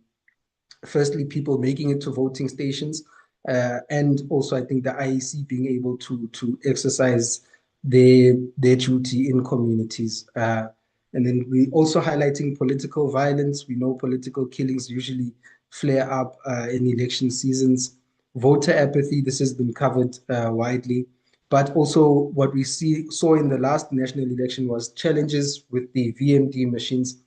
Speaker 5: firstly, people making it to voting stations, and also I think the IEC being able to exercise their duty in communities. And then we also highlighting political violence. We know political killings usually flare up in election seasons. Voter apathy, this has been covered widely. But also what we saw in the last national election was challenges with the VMD machines.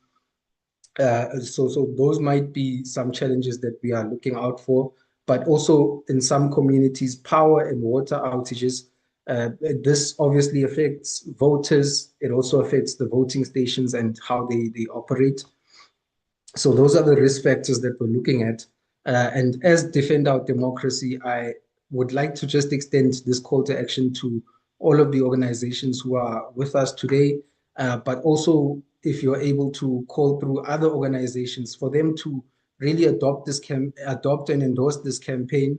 Speaker 5: So those might be some challenges that we are looking out for. But also in some communities, power and water outages. This obviously affects voters. It also affects the voting stations and how they operate. So those are the risk factors that we're looking at. And as Defend Our Democracy, I would like to just extend this call to action to all of the organizations who are with us today, but also if you're able to call through other organizations for them to really adopt and endorse this campaign,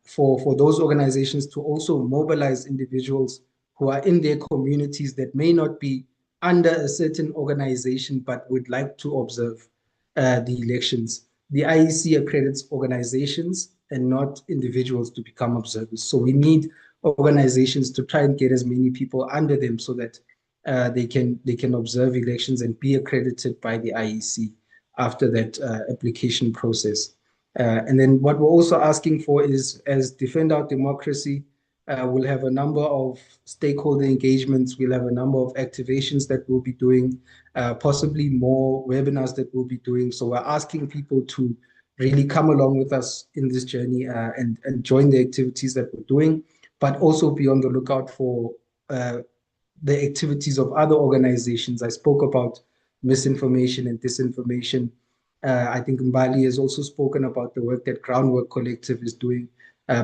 Speaker 5: for those organizations to also mobilize individuals who are in their communities that may not be under a certain organization but would like to observe the elections. The IEC accredits organizations and not individuals to become observers. So we need organizations to try and get as many people under them so that they can observe elections and be accredited by the IEC after that application process. And then what we're also asking for is, as Defend Our Democracy, we'll have a number of stakeholder engagements. We'll have a number of activations that we'll be doing, possibly more webinars that we'll be doing. So we're asking people to really come along with us in this journey and join the activities that we're doing, but also be on the lookout for the activities of other organizations. I spoke about misinformation and disinformation. I think Mbali has also spoken about the work that Groundwork Collective is doing.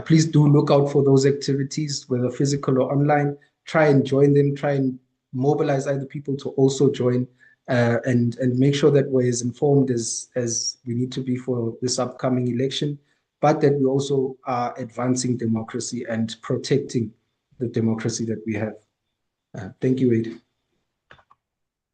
Speaker 5: Please do look out for those activities, whether physical or online. Try and join them, try and mobilize other people to also join, and make sure that we're as informed as we need to be for this upcoming election, but that we also are advancing democracy and protecting the democracy that we have. Thank you, Wade.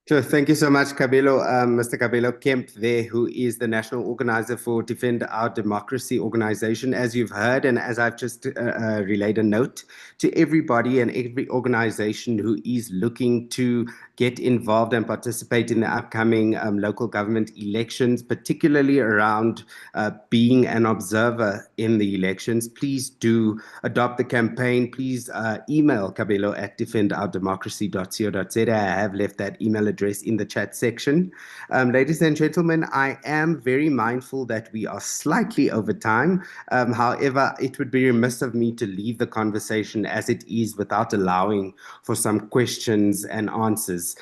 Speaker 1: Sure. Thank you so much, Kabelo. Mr. Kabelo Kemp there, who is the national organizer for Defend Our Democracy organization. As you've heard, and as I've just relayed a note to everybody and every organization who is looking to get involved and participate in the upcoming local government elections, particularly around being an observer in the elections, please do adopt the campaign. Please email Kabelo at defendourdemocracy.co.za. I have left that email address in the chat section. Ladies and gentlemen, I am very mindful that we are slightly over time. However, it would be remiss of me to leave the conversation as it is without allowing for some questions and answers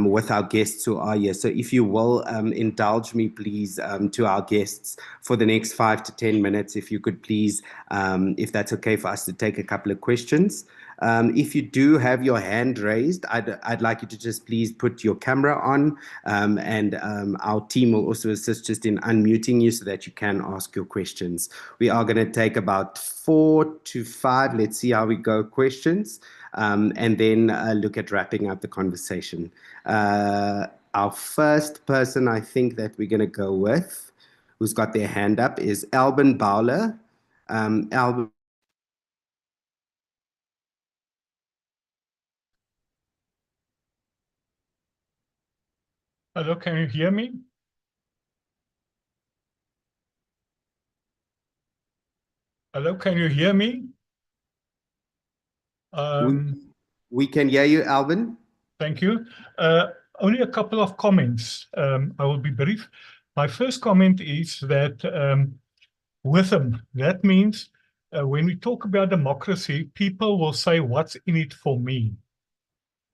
Speaker 1: with our guests who are here. So if you will indulge me, please, to our guests for the next 5 to 10 minutes, if you could please, if that's okay for us to take a couple of questions. If you do have your hand raised, I'd like you to just please put your camera on, and our team will also assist just in unmuting you so that you can ask your questions. We are going to take about 4 to 5, let's see how we go, questions, and then look at wrapping up the conversation. Our first person I think that we're going to go with, who's got their hand up, is Albin Bowler. Albin.
Speaker 6: Hello, can you hear me? Hello, can you hear me?
Speaker 1: We can hear you, Albin.
Speaker 6: Thank you. Only a couple of comments. I will be brief. My first comment is that WITHM, that means when we talk about democracy, people will say, what's in it for me?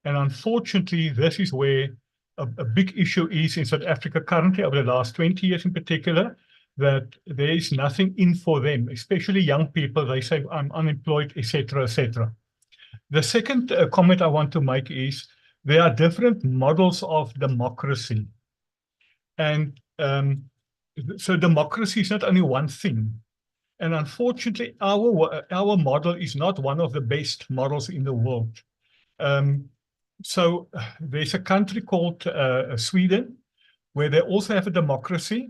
Speaker 6: And unfortunately, this is where a big issue is in South Africa currently, over the last 20 years in particular, that there is nothing in for them, especially young people. They say, I'm unemployed, etc., etc. The second comment I want to make is there are different models of democracy. And so democracy is not only one thing. And unfortunately, our model is not one of the best models in the world. So there's a country called Sweden, where they also have a democracy,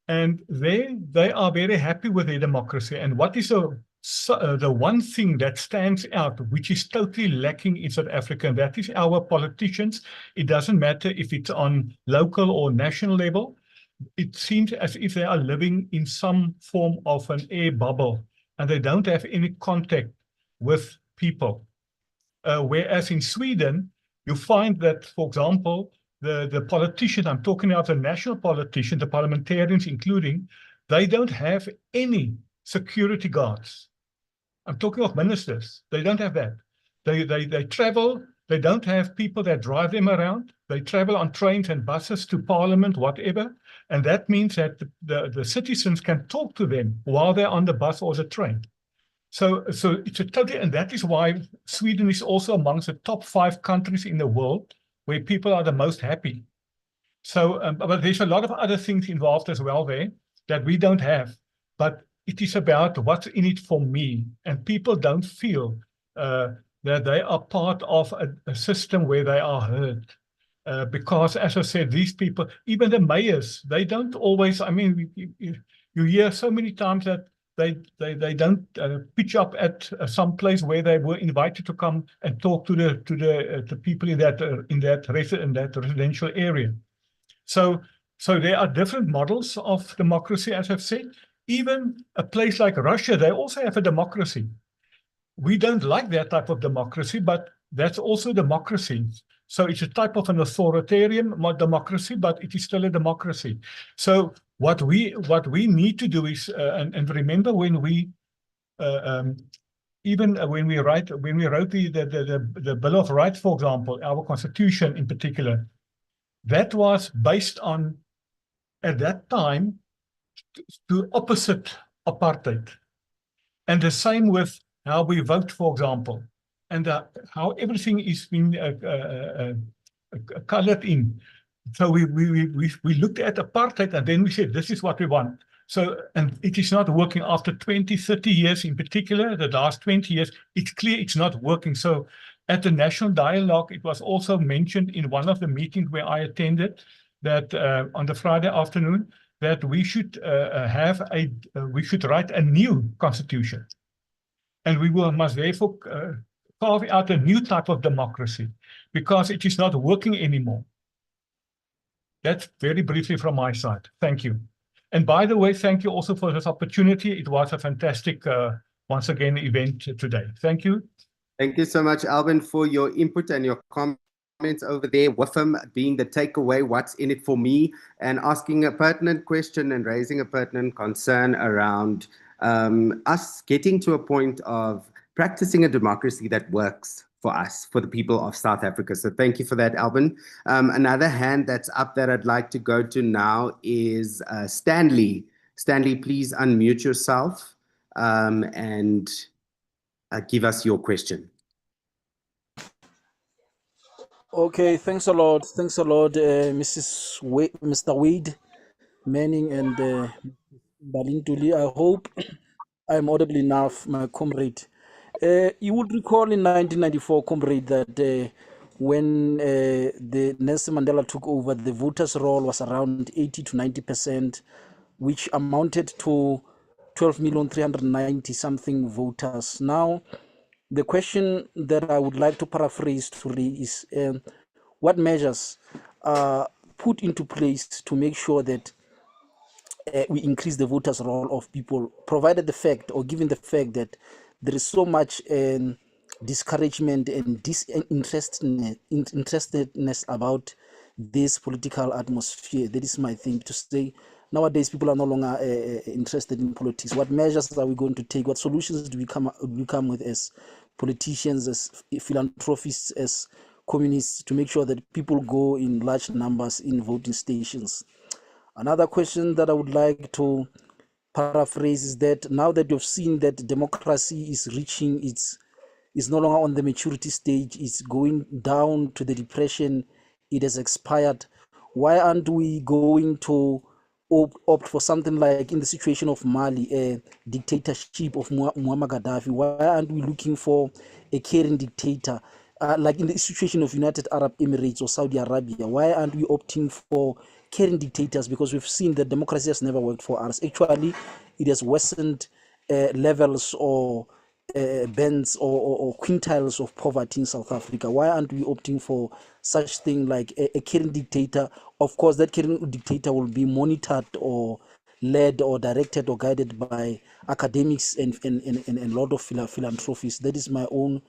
Speaker 6: and they are very happy with their democracy. And what is the one thing that stands out, which is totally lacking in South Africa, and that is our politicians. It doesn't matter if it's on local or national level. It seems as if they are living in some form of an air bubble, and they don't have any contact with people. Whereas in Sweden, you find that, for example, the politicians, I'm talking about the national politicians, the parliamentarians including, they don't have any security guards. I'm talking of ministers. They don't have that. They travel. They don't have people that drive them around. They travel on trains and buses to parliament, whatever. And that means that the citizens can talk to them while they're on the bus or the train. So it's a totally, and that is why Sweden is also amongst the top 5 countries in the world where people are the most happy. So, but there's a lot of other things involved as well there that we don't have. But it is about what's in it for me. And people don't feel that they are part of a system where they are heard. Because, as I said, these people, even the mayors, they don't always, I mean, you hear so many times that they don't pitch up at some place where they were invited to come and talk to the people in that residential area. So there are different models of democracy, as I've said. Even a place like Russia, they also have a democracy. We don't like that type of democracy, but that's also democracy. So it's a type of an authoritarian democracy, but it is still a democracy. So what we need to do is, and remember when we even when we wrote the Bill of Rights, for example, our Constitution in particular, that was based on, at that time, to opposite apartheid. And the same with how we vote, for example, and how everything is being colored in. So we looked at apartheid, and then we said, this is what we want. So, and it is not working after 20, 30 years in particular, the last 20 years, it's clear it's not working. So at the National Dialogue, it was also mentioned in one of the meetings where I attended that on the Friday afternoon, that we should we should write a new constitution. And we must therefore carve out a new type of democracy because it is not working anymore. That's very briefly from my side. Thank you. And by the way, thank you also for this opportunity. It was a fantastic, once again, event today. Thank you.
Speaker 1: Thank you so much, Albin, for your input and your comments over there. WIFM being the takeaway, what's in it for me, and asking a pertinent question and raising a pertinent concern around us getting to a point of practicing a democracy that works for us, for the people of South Africa. So thank you for that, Albin. Another hand that's up that I'd like to go to now is Stanley. Stanley, please unmute yourself and give us your question.
Speaker 7: Okay, thanks a lot. Thanks a lot, Mr. Wade Manning and Balintuli. I hope I'm audible enough, my comrade. You would recall in 1994, comrade, that when the Nelson Mandela took over, the voters' roll was around 80 to 90%, which amounted to 12,390 something voters. Now, the question that I would like to paraphrase to raise is what measures are put into place to make sure that we increase the voters' roll of people, provided the fact or given the fact that there is so much discouragement and disinterestedness about this political atmosphere. That is my thing to say. Nowadays, people are no longer interested in politics. What measures are we going to take? What solutions do we come with as politicians, as philanthropists, as communists, to make sure that people go in large numbers in voting stations? Another question that I would like to paraphrase is that now that you've seen that democracy is reaching is no longer on the maturity stage, it's going down to the depression, it has expired. Why aren't we going to opt for something like in the situation of Mali, a dictatorship of Muammar Gaddafi? Why aren't we looking for a caring dictator? Like in the situation of United Arab Emirates or Saudi Arabia, why aren't we opting for caring dictators? Because we've seen that democracy has never worked for us. Actually, it has worsened levels or bands or quintiles of poverty in South Africa. Why aren't we opting for such thing like a caring dictator? Of course, that caring dictator will be monitored or led or directed or guided by academics and a lot of philanthropists. That is my own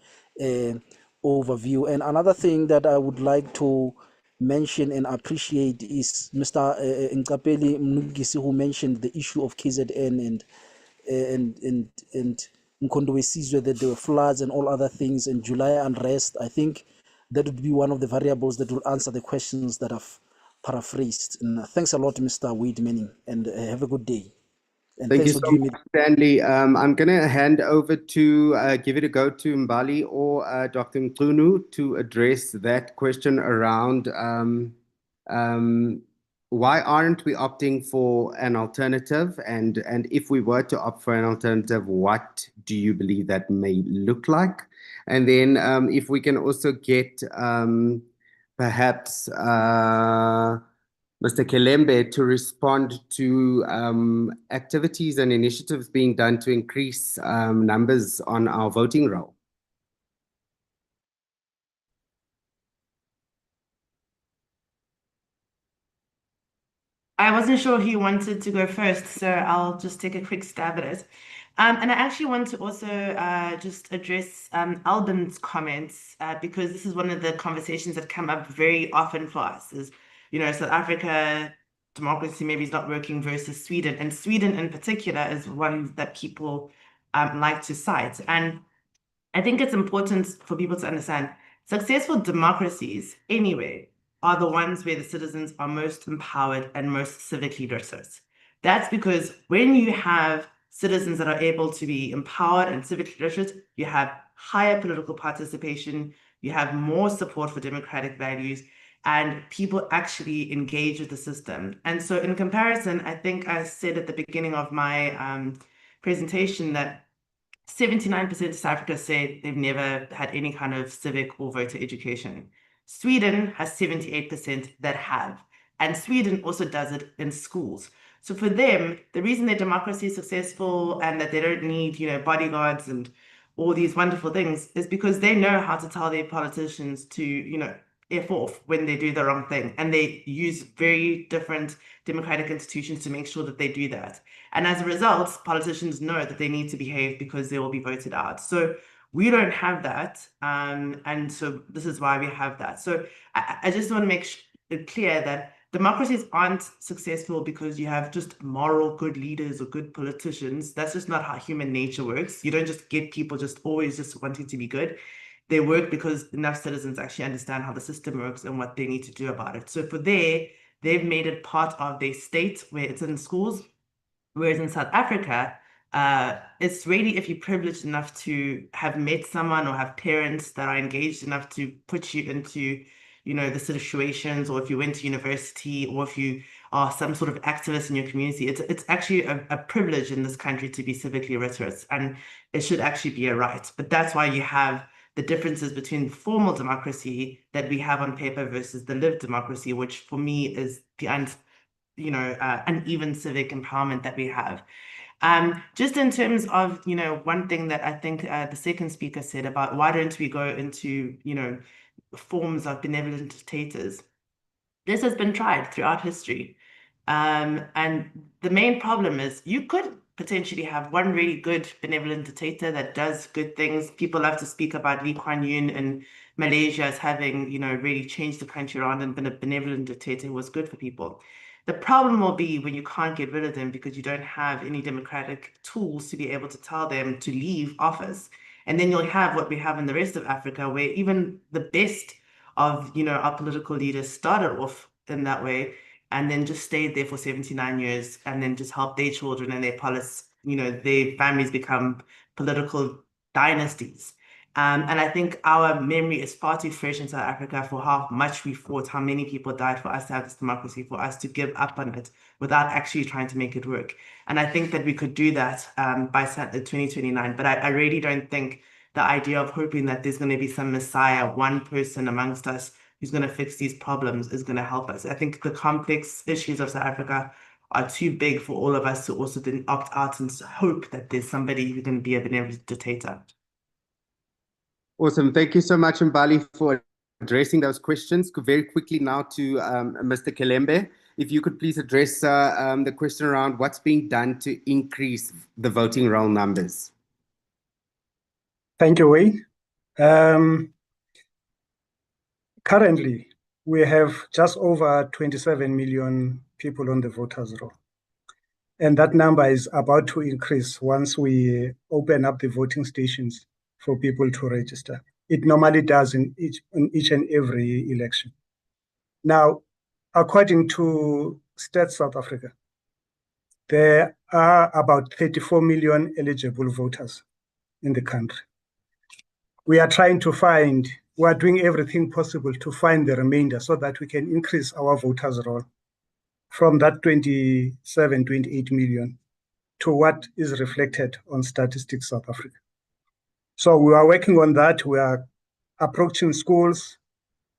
Speaker 7: overview. And another thing that I would like to mention and appreciate is Mr. Nkapeli Mnugisi, who mentioned the issue of KZN and Mkondo Wesizwe, that there were floods and all other things, and July unrest. I think that would be one of the variables that will answer the questions that I've paraphrased. And thanks a lot, Mr. Wade Manning, and have a good day. And
Speaker 1: Thank you
Speaker 7: thanks for
Speaker 1: so
Speaker 7: giving me
Speaker 1: much, Stanley. I'm going to hand over to give it a go to Mbali or Dr. Mqunu to address that question around why aren't we opting for an alternative? And if we were to opt for an alternative, what do you believe that may look like? And then if we can also get perhaps Mr. Kelembe to respond to activities and initiatives being done to increase numbers on our voting roll.
Speaker 3: I wasn't sure who wanted to go first, so I'll just take a quick stab at it. And I actually want to also just address Albin's comments because this is one of the conversations that come up very often for us is, South Africa, democracy maybe is not working versus Sweden. And Sweden in particular is one that people like to cite. And I think it's important for people to understand successful democracies anyway are the ones where the citizens are most empowered and most civically literate. That's because when you have citizens that are able to be empowered and civically literate, you have higher political participation, you have more support for democratic values, and people actually engage with the system. And so in comparison, I think I said at the beginning of my presentation that 79% of South Africa say they've never had any kind of civic or voter education. Sweden has 78% that have, and Sweden also does it in schools. So for them, the reason their democracy is successful and that they don't need, bodyguards and all these wonderful things is because they know how to tell their politicians to, F off when they do the wrong thing. And they use very different democratic institutions to make sure that they do that. And as a result, politicians know that they need to behave because they will be voted out. So we don't have that. And so this is why we have that. So I just want to make it clear that democracies aren't successful because you have just moral good leaders or good politicians. That's just not how human nature works. You don't just get people just always just wanting to be good. They work because enough citizens actually understand how the system works and what they need to do about it. So for they've made it part of their state where it's in schools. Whereas in South Africa, it's really if you're privileged enough to have met someone or have parents that are engaged enough to put you into, you know, the situations, or if you went to university, or if you are some sort of activist in your community. It's actually a privilege in this country to be civically literate, and it should actually be a right. But that's why you have the differences between formal democracy that we have on paper versus the lived democracy, which for me is the uneven civic empowerment that we have. Just in terms of, you know, one thing that I think the second speaker said about why don't we go into, you know, forms of benevolent dictators. This has been tried throughout history. And the main problem is you could potentially have one really good benevolent dictator that does good things. People love to speak about Lee Kuan Yew in Malaysia as having, you know, really changed the country around and been a benevolent dictator who was good for people. The problem will be when you can't get rid of them because you don't have any democratic tools to be able to tell them to leave office. And then you'll have what we have in the rest of Africa, where even the best of, you know, our political leaders started off in that way and then just stayed there for 79 years and then just helped their children and their their families become political dynasties. And I think our memory is far too fresh in South Africa for how much we fought, how many people died for us to have this democracy, for us to give up on it without actually trying to make it work. And I think that we could do that by 2029. But I really don't think the idea of hoping that there's going to be some messiah, one person amongst us who's going to fix these problems is going to help us. I think the complex issues of South Africa are too big for all of us to also then opt out and hope that there's somebody who can be a benevolent dictator.
Speaker 1: Awesome. Thank you so much, Mbali, for addressing those questions. Very quickly now to Mr. Kelembe. If you could please address the question around what's being done to increase the voting roll numbers.
Speaker 4: Thank you, Wayne. Currently, we have just over 27 million people on the voters roll. And that number is about to increase once we open up the voting stations for people to register. It normally does in each and every election. Now, according to Stats South Africa, there are about 34 million eligible voters in the country. We are doing everything possible to find the remainder so that we can increase our voters roll from that 27, 28 million to what is reflected on Statistics South Africa. So we are working on that. We are approaching schools.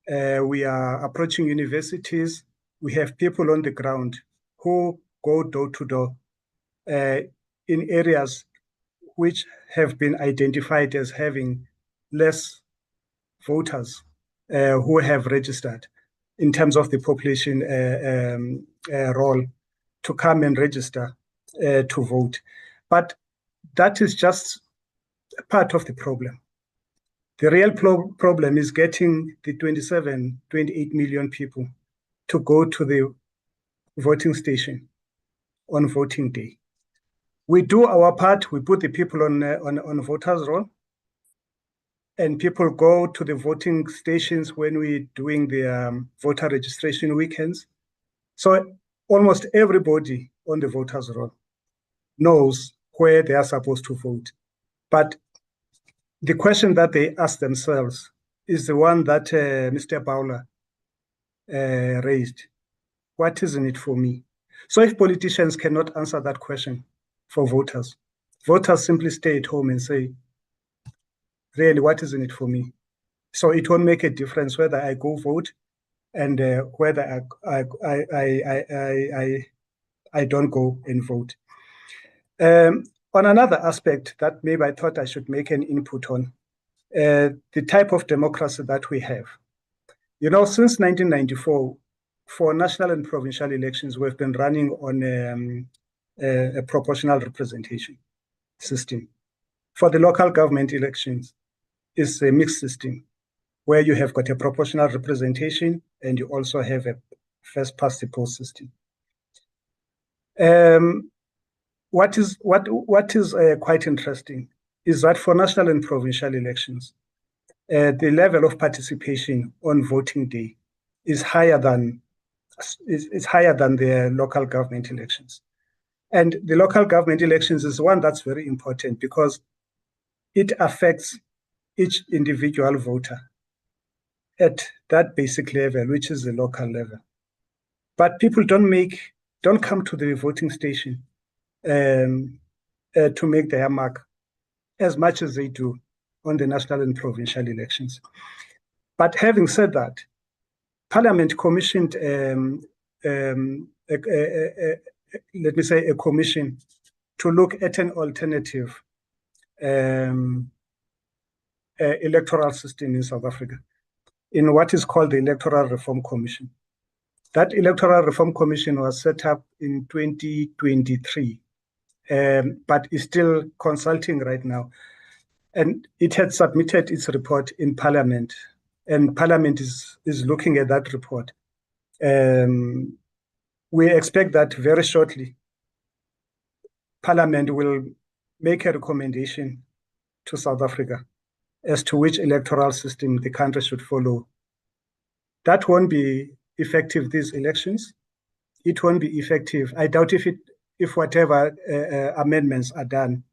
Speaker 4: We are approaching universities. We have people on the ground who go door to door in areas which have been identified as having less voters who have registered in terms of the population role to come and register to vote. But that is just part of the problem. The real problem is getting the 27, 28 million people to go to the voting station on voting day. We do our part. We put the people on voters roll, and people go to the voting stations when we're doing the voter registration weekends. So almost everybody on the voters roll knows where they are supposed to vote. But the question that they ask themselves is the one that Mr. Bowler raised. What is in it for me? So if politicians cannot answer that question for voters, voters simply stay at home and say, really, what is in it for me? So it won't make a difference whether I go vote and whether I don't go and vote. On another aspect that maybe I thought I should make an input on, the type of democracy that we have. You know, since 1994, for national and provincial elections, we've been running on a proportional representation system. For the local government elections, it's a mixed system where you have got a proportional representation and you also have a first past the post system. What is quite interesting is that for national and provincial elections, the level of participation on voting day is higher than the local government elections. And the local government elections is one that's very important because it affects each individual voter. at that basic level, which is the local level. But people don't come to the voting station to make their mark as much as they do on the national and provincial elections. But having said that, Parliament commissioned, let me say, a commission to look at an alternative electoral system in South Africa, in what is called the Electoral Reform Commission. That Electoral Reform Commission was set up in 2023, but is still consulting right now. And it had submitted its report in Parliament, and Parliament is looking at that report. We expect that very shortly, Parliament will make a recommendation to South Africa as to which electoral system the country should follow. That won't be effective these elections. It won't be effective. I doubt if whatever amendments are done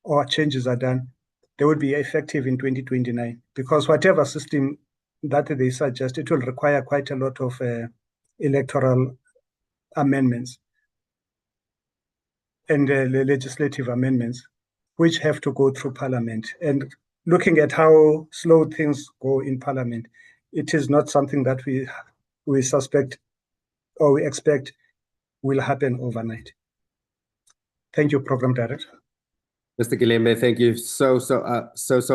Speaker 4: or changes are done, they would be effective in 2029, because whatever system that they suggest, it will require quite a lot of electoral amendments and legislative amendments, which have to go through Parliament. And looking at how slow things go in Parliament, it is not something that we suspect or we expect will happen overnight. Thank you, Program Director.
Speaker 1: Mr. Kilembe, thank you so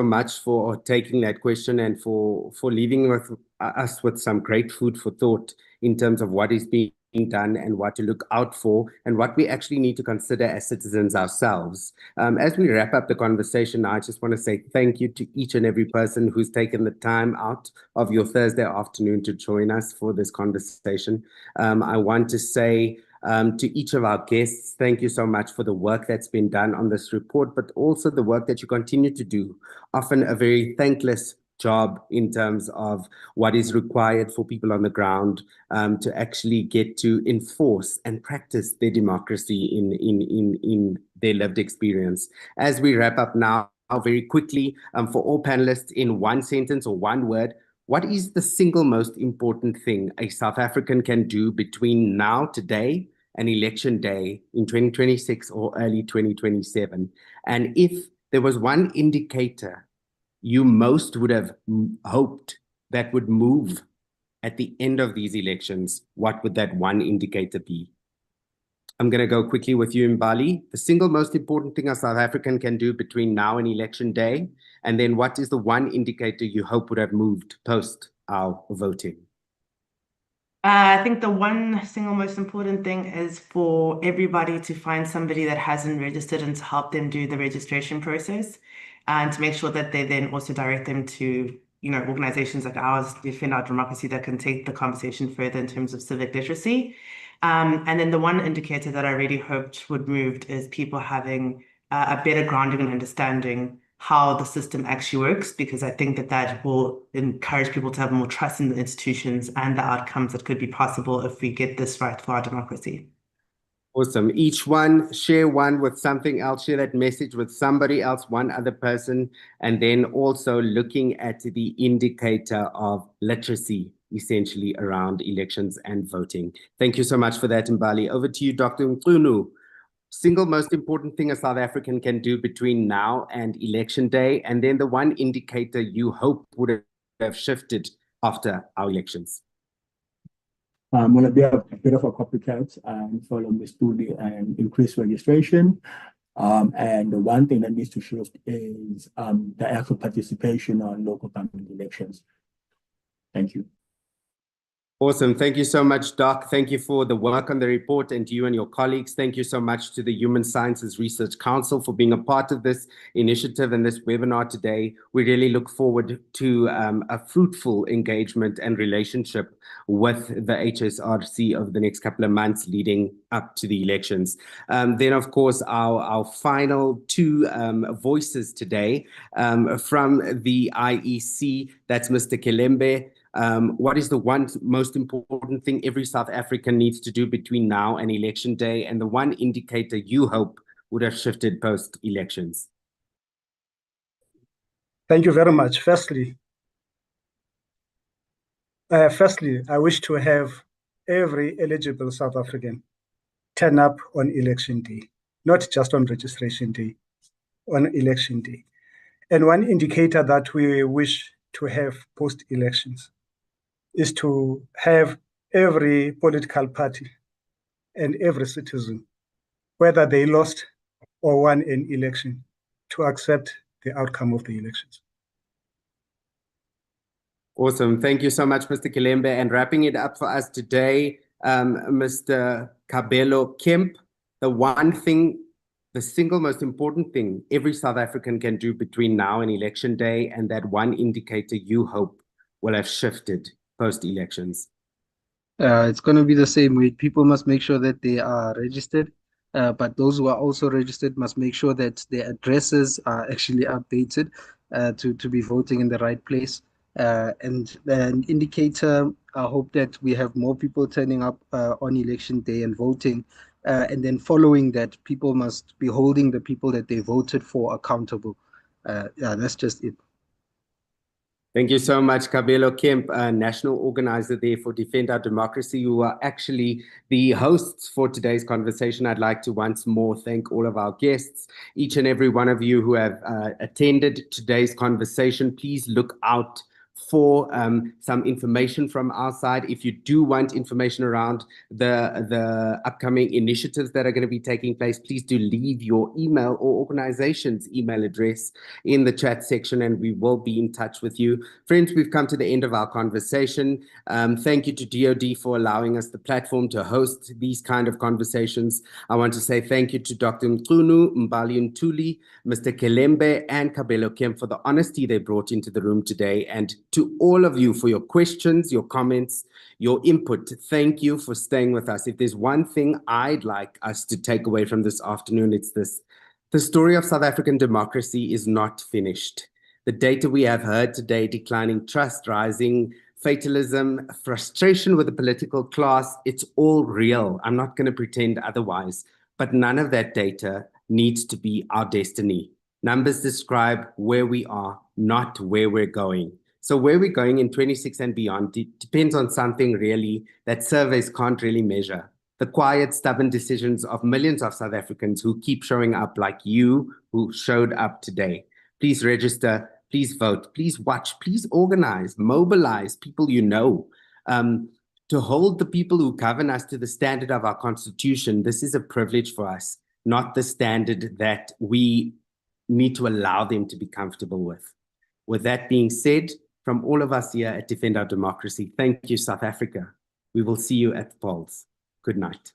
Speaker 1: much for taking that question and for leaving us with some great food for thought in terms of what is being done and what to look out for and what we actually need to consider as citizens ourselves. As we wrap up the conversation, I just want to say thank you to each and every person who's taken the time out of your Thursday afternoon to join us for this conversation. I want to say to each of our guests, thank you so much for the work that's been done on this report, but also the work that you continue to do, often a very thankless job in terms of what is required for people on the ground to actually get to enforce and practice their democracy in their lived experience. As we wrap up now, very quickly, for all panelists, in one sentence or one word, what is the single most important thing a South African can do between now, today, and election day in 2026 or early 2027? And if there was one indicator you most would have hoped that would move at the end of these elections, what would that one indicator be? I'm going to go quickly with you, Mbali. The single most important thing a South African can do between now and election day, and then what is the one indicator you hope would have moved post our voting?
Speaker 3: I think the one single most important thing is for everybody to find somebody that hasn't registered and to help them do the registration process, and to make sure that they then also direct them to, organizations like ours, Defend Our Democracy, that can take the conversation further in terms of civic literacy. And then the one indicator that I really hoped would move is people having a better grounding and understanding how the system actually works, because I think that will encourage people to have more trust in the institutions and the outcomes that could be possible if we get this right for our democracy.
Speaker 1: Awesome. Each one, share one with something else, share that message with somebody else, one other person, and then also looking at the indicator of literacy, essentially around elections and voting. Thank you so much for that, Mbali. Over to you, Dr. Mchunu. Single most important thing a South African can do between now and election day, and then the one indicator you hope would have shifted after our elections.
Speaker 2: Will it be a bit of a copycat and follow the study and increase registration? And the one thing that needs to shift is the actual participation on local government elections. Thank you.
Speaker 1: Awesome. Thank you so much, Doc. Thank you for the work on the report, and to you and your colleagues. Thank you so much to the Human Sciences Research Council for being a part of this initiative and this webinar today. We really look forward to a fruitful engagement and relationship with the HSRC over the next couple of months leading up to the elections. Then, of course, our final two voices today from the IEC, that's Mr. Kilembe. What is the one most important thing every South African needs to do between now and election day, and the one indicator you hope would have shifted post-elections?
Speaker 4: Thank you very much. Firstly, Firstly, I wish to have every eligible South African turn up on election day, not just on registration day, on election day. And one indicator that we wish to have post-elections is to have every political party and every citizen, whether they lost or won an election, to accept the outcome of the elections.
Speaker 1: Awesome. Thank you so much, Mr. Kilembe. And wrapping it up for us today, Mr. Kabelo Kemp, the single most important thing every South African can do between now and election day, and that one indicator you hope will have shifted post-elections.
Speaker 5: It's going to be the same way. People must make sure that they are registered, but those who are also registered must make sure that their addresses are actually updated to be voting in the right place. And an indicator, I hope that we have more people turning up on election day and voting. And then following that, people must be holding the people that they voted for accountable. Yeah, that's just it.
Speaker 1: Thank you so much, Kabelo Kemp, national organizer there for Defend Our Democracy. You are actually the hosts for today's conversation. I'd like to once more thank all of our guests, each and every one of you who have attended today's conversation. Please look out for some information from our side. If you do want information around the upcoming initiatives that are going to be taking place, please do leave your email or organization's email address in the chat section, and we will be in touch with you. Friends, we've come to the end of our conversation. Thank you to DOD for allowing us the platform to host these kind of conversations. I want to say thank you to Dr. Mchunu, Mbali Ntuli, Mr. Kilembe, and Kabelo Kemp for the honesty they brought into the room today, and to all of you for your questions, your comments, your input. Thank you for staying with us. If there's one thing I'd like us to take away from this afternoon, it's this. The story of South African democracy is not finished. The data we have heard today, declining trust, rising fatalism, frustration with the political class, it's all real. I'm not going to pretend otherwise, but none of that data needs to be our destiny. Numbers describe where we are, not where we're going. So where we're going in 26 and beyond depends on something really that surveys can't really measure. The quiet, stubborn decisions of millions of South Africans who keep showing up, like you who showed up today. Please register, please vote, please watch, please organize, mobilize people you know. To hold the people who govern us to the standard of our Constitution. This is a privilege for us, not the standard that we need to allow them to be comfortable with. With that being said, from all of us here at Defend Our Democracy, thank you, South Africa. We will see you at the polls. Good night.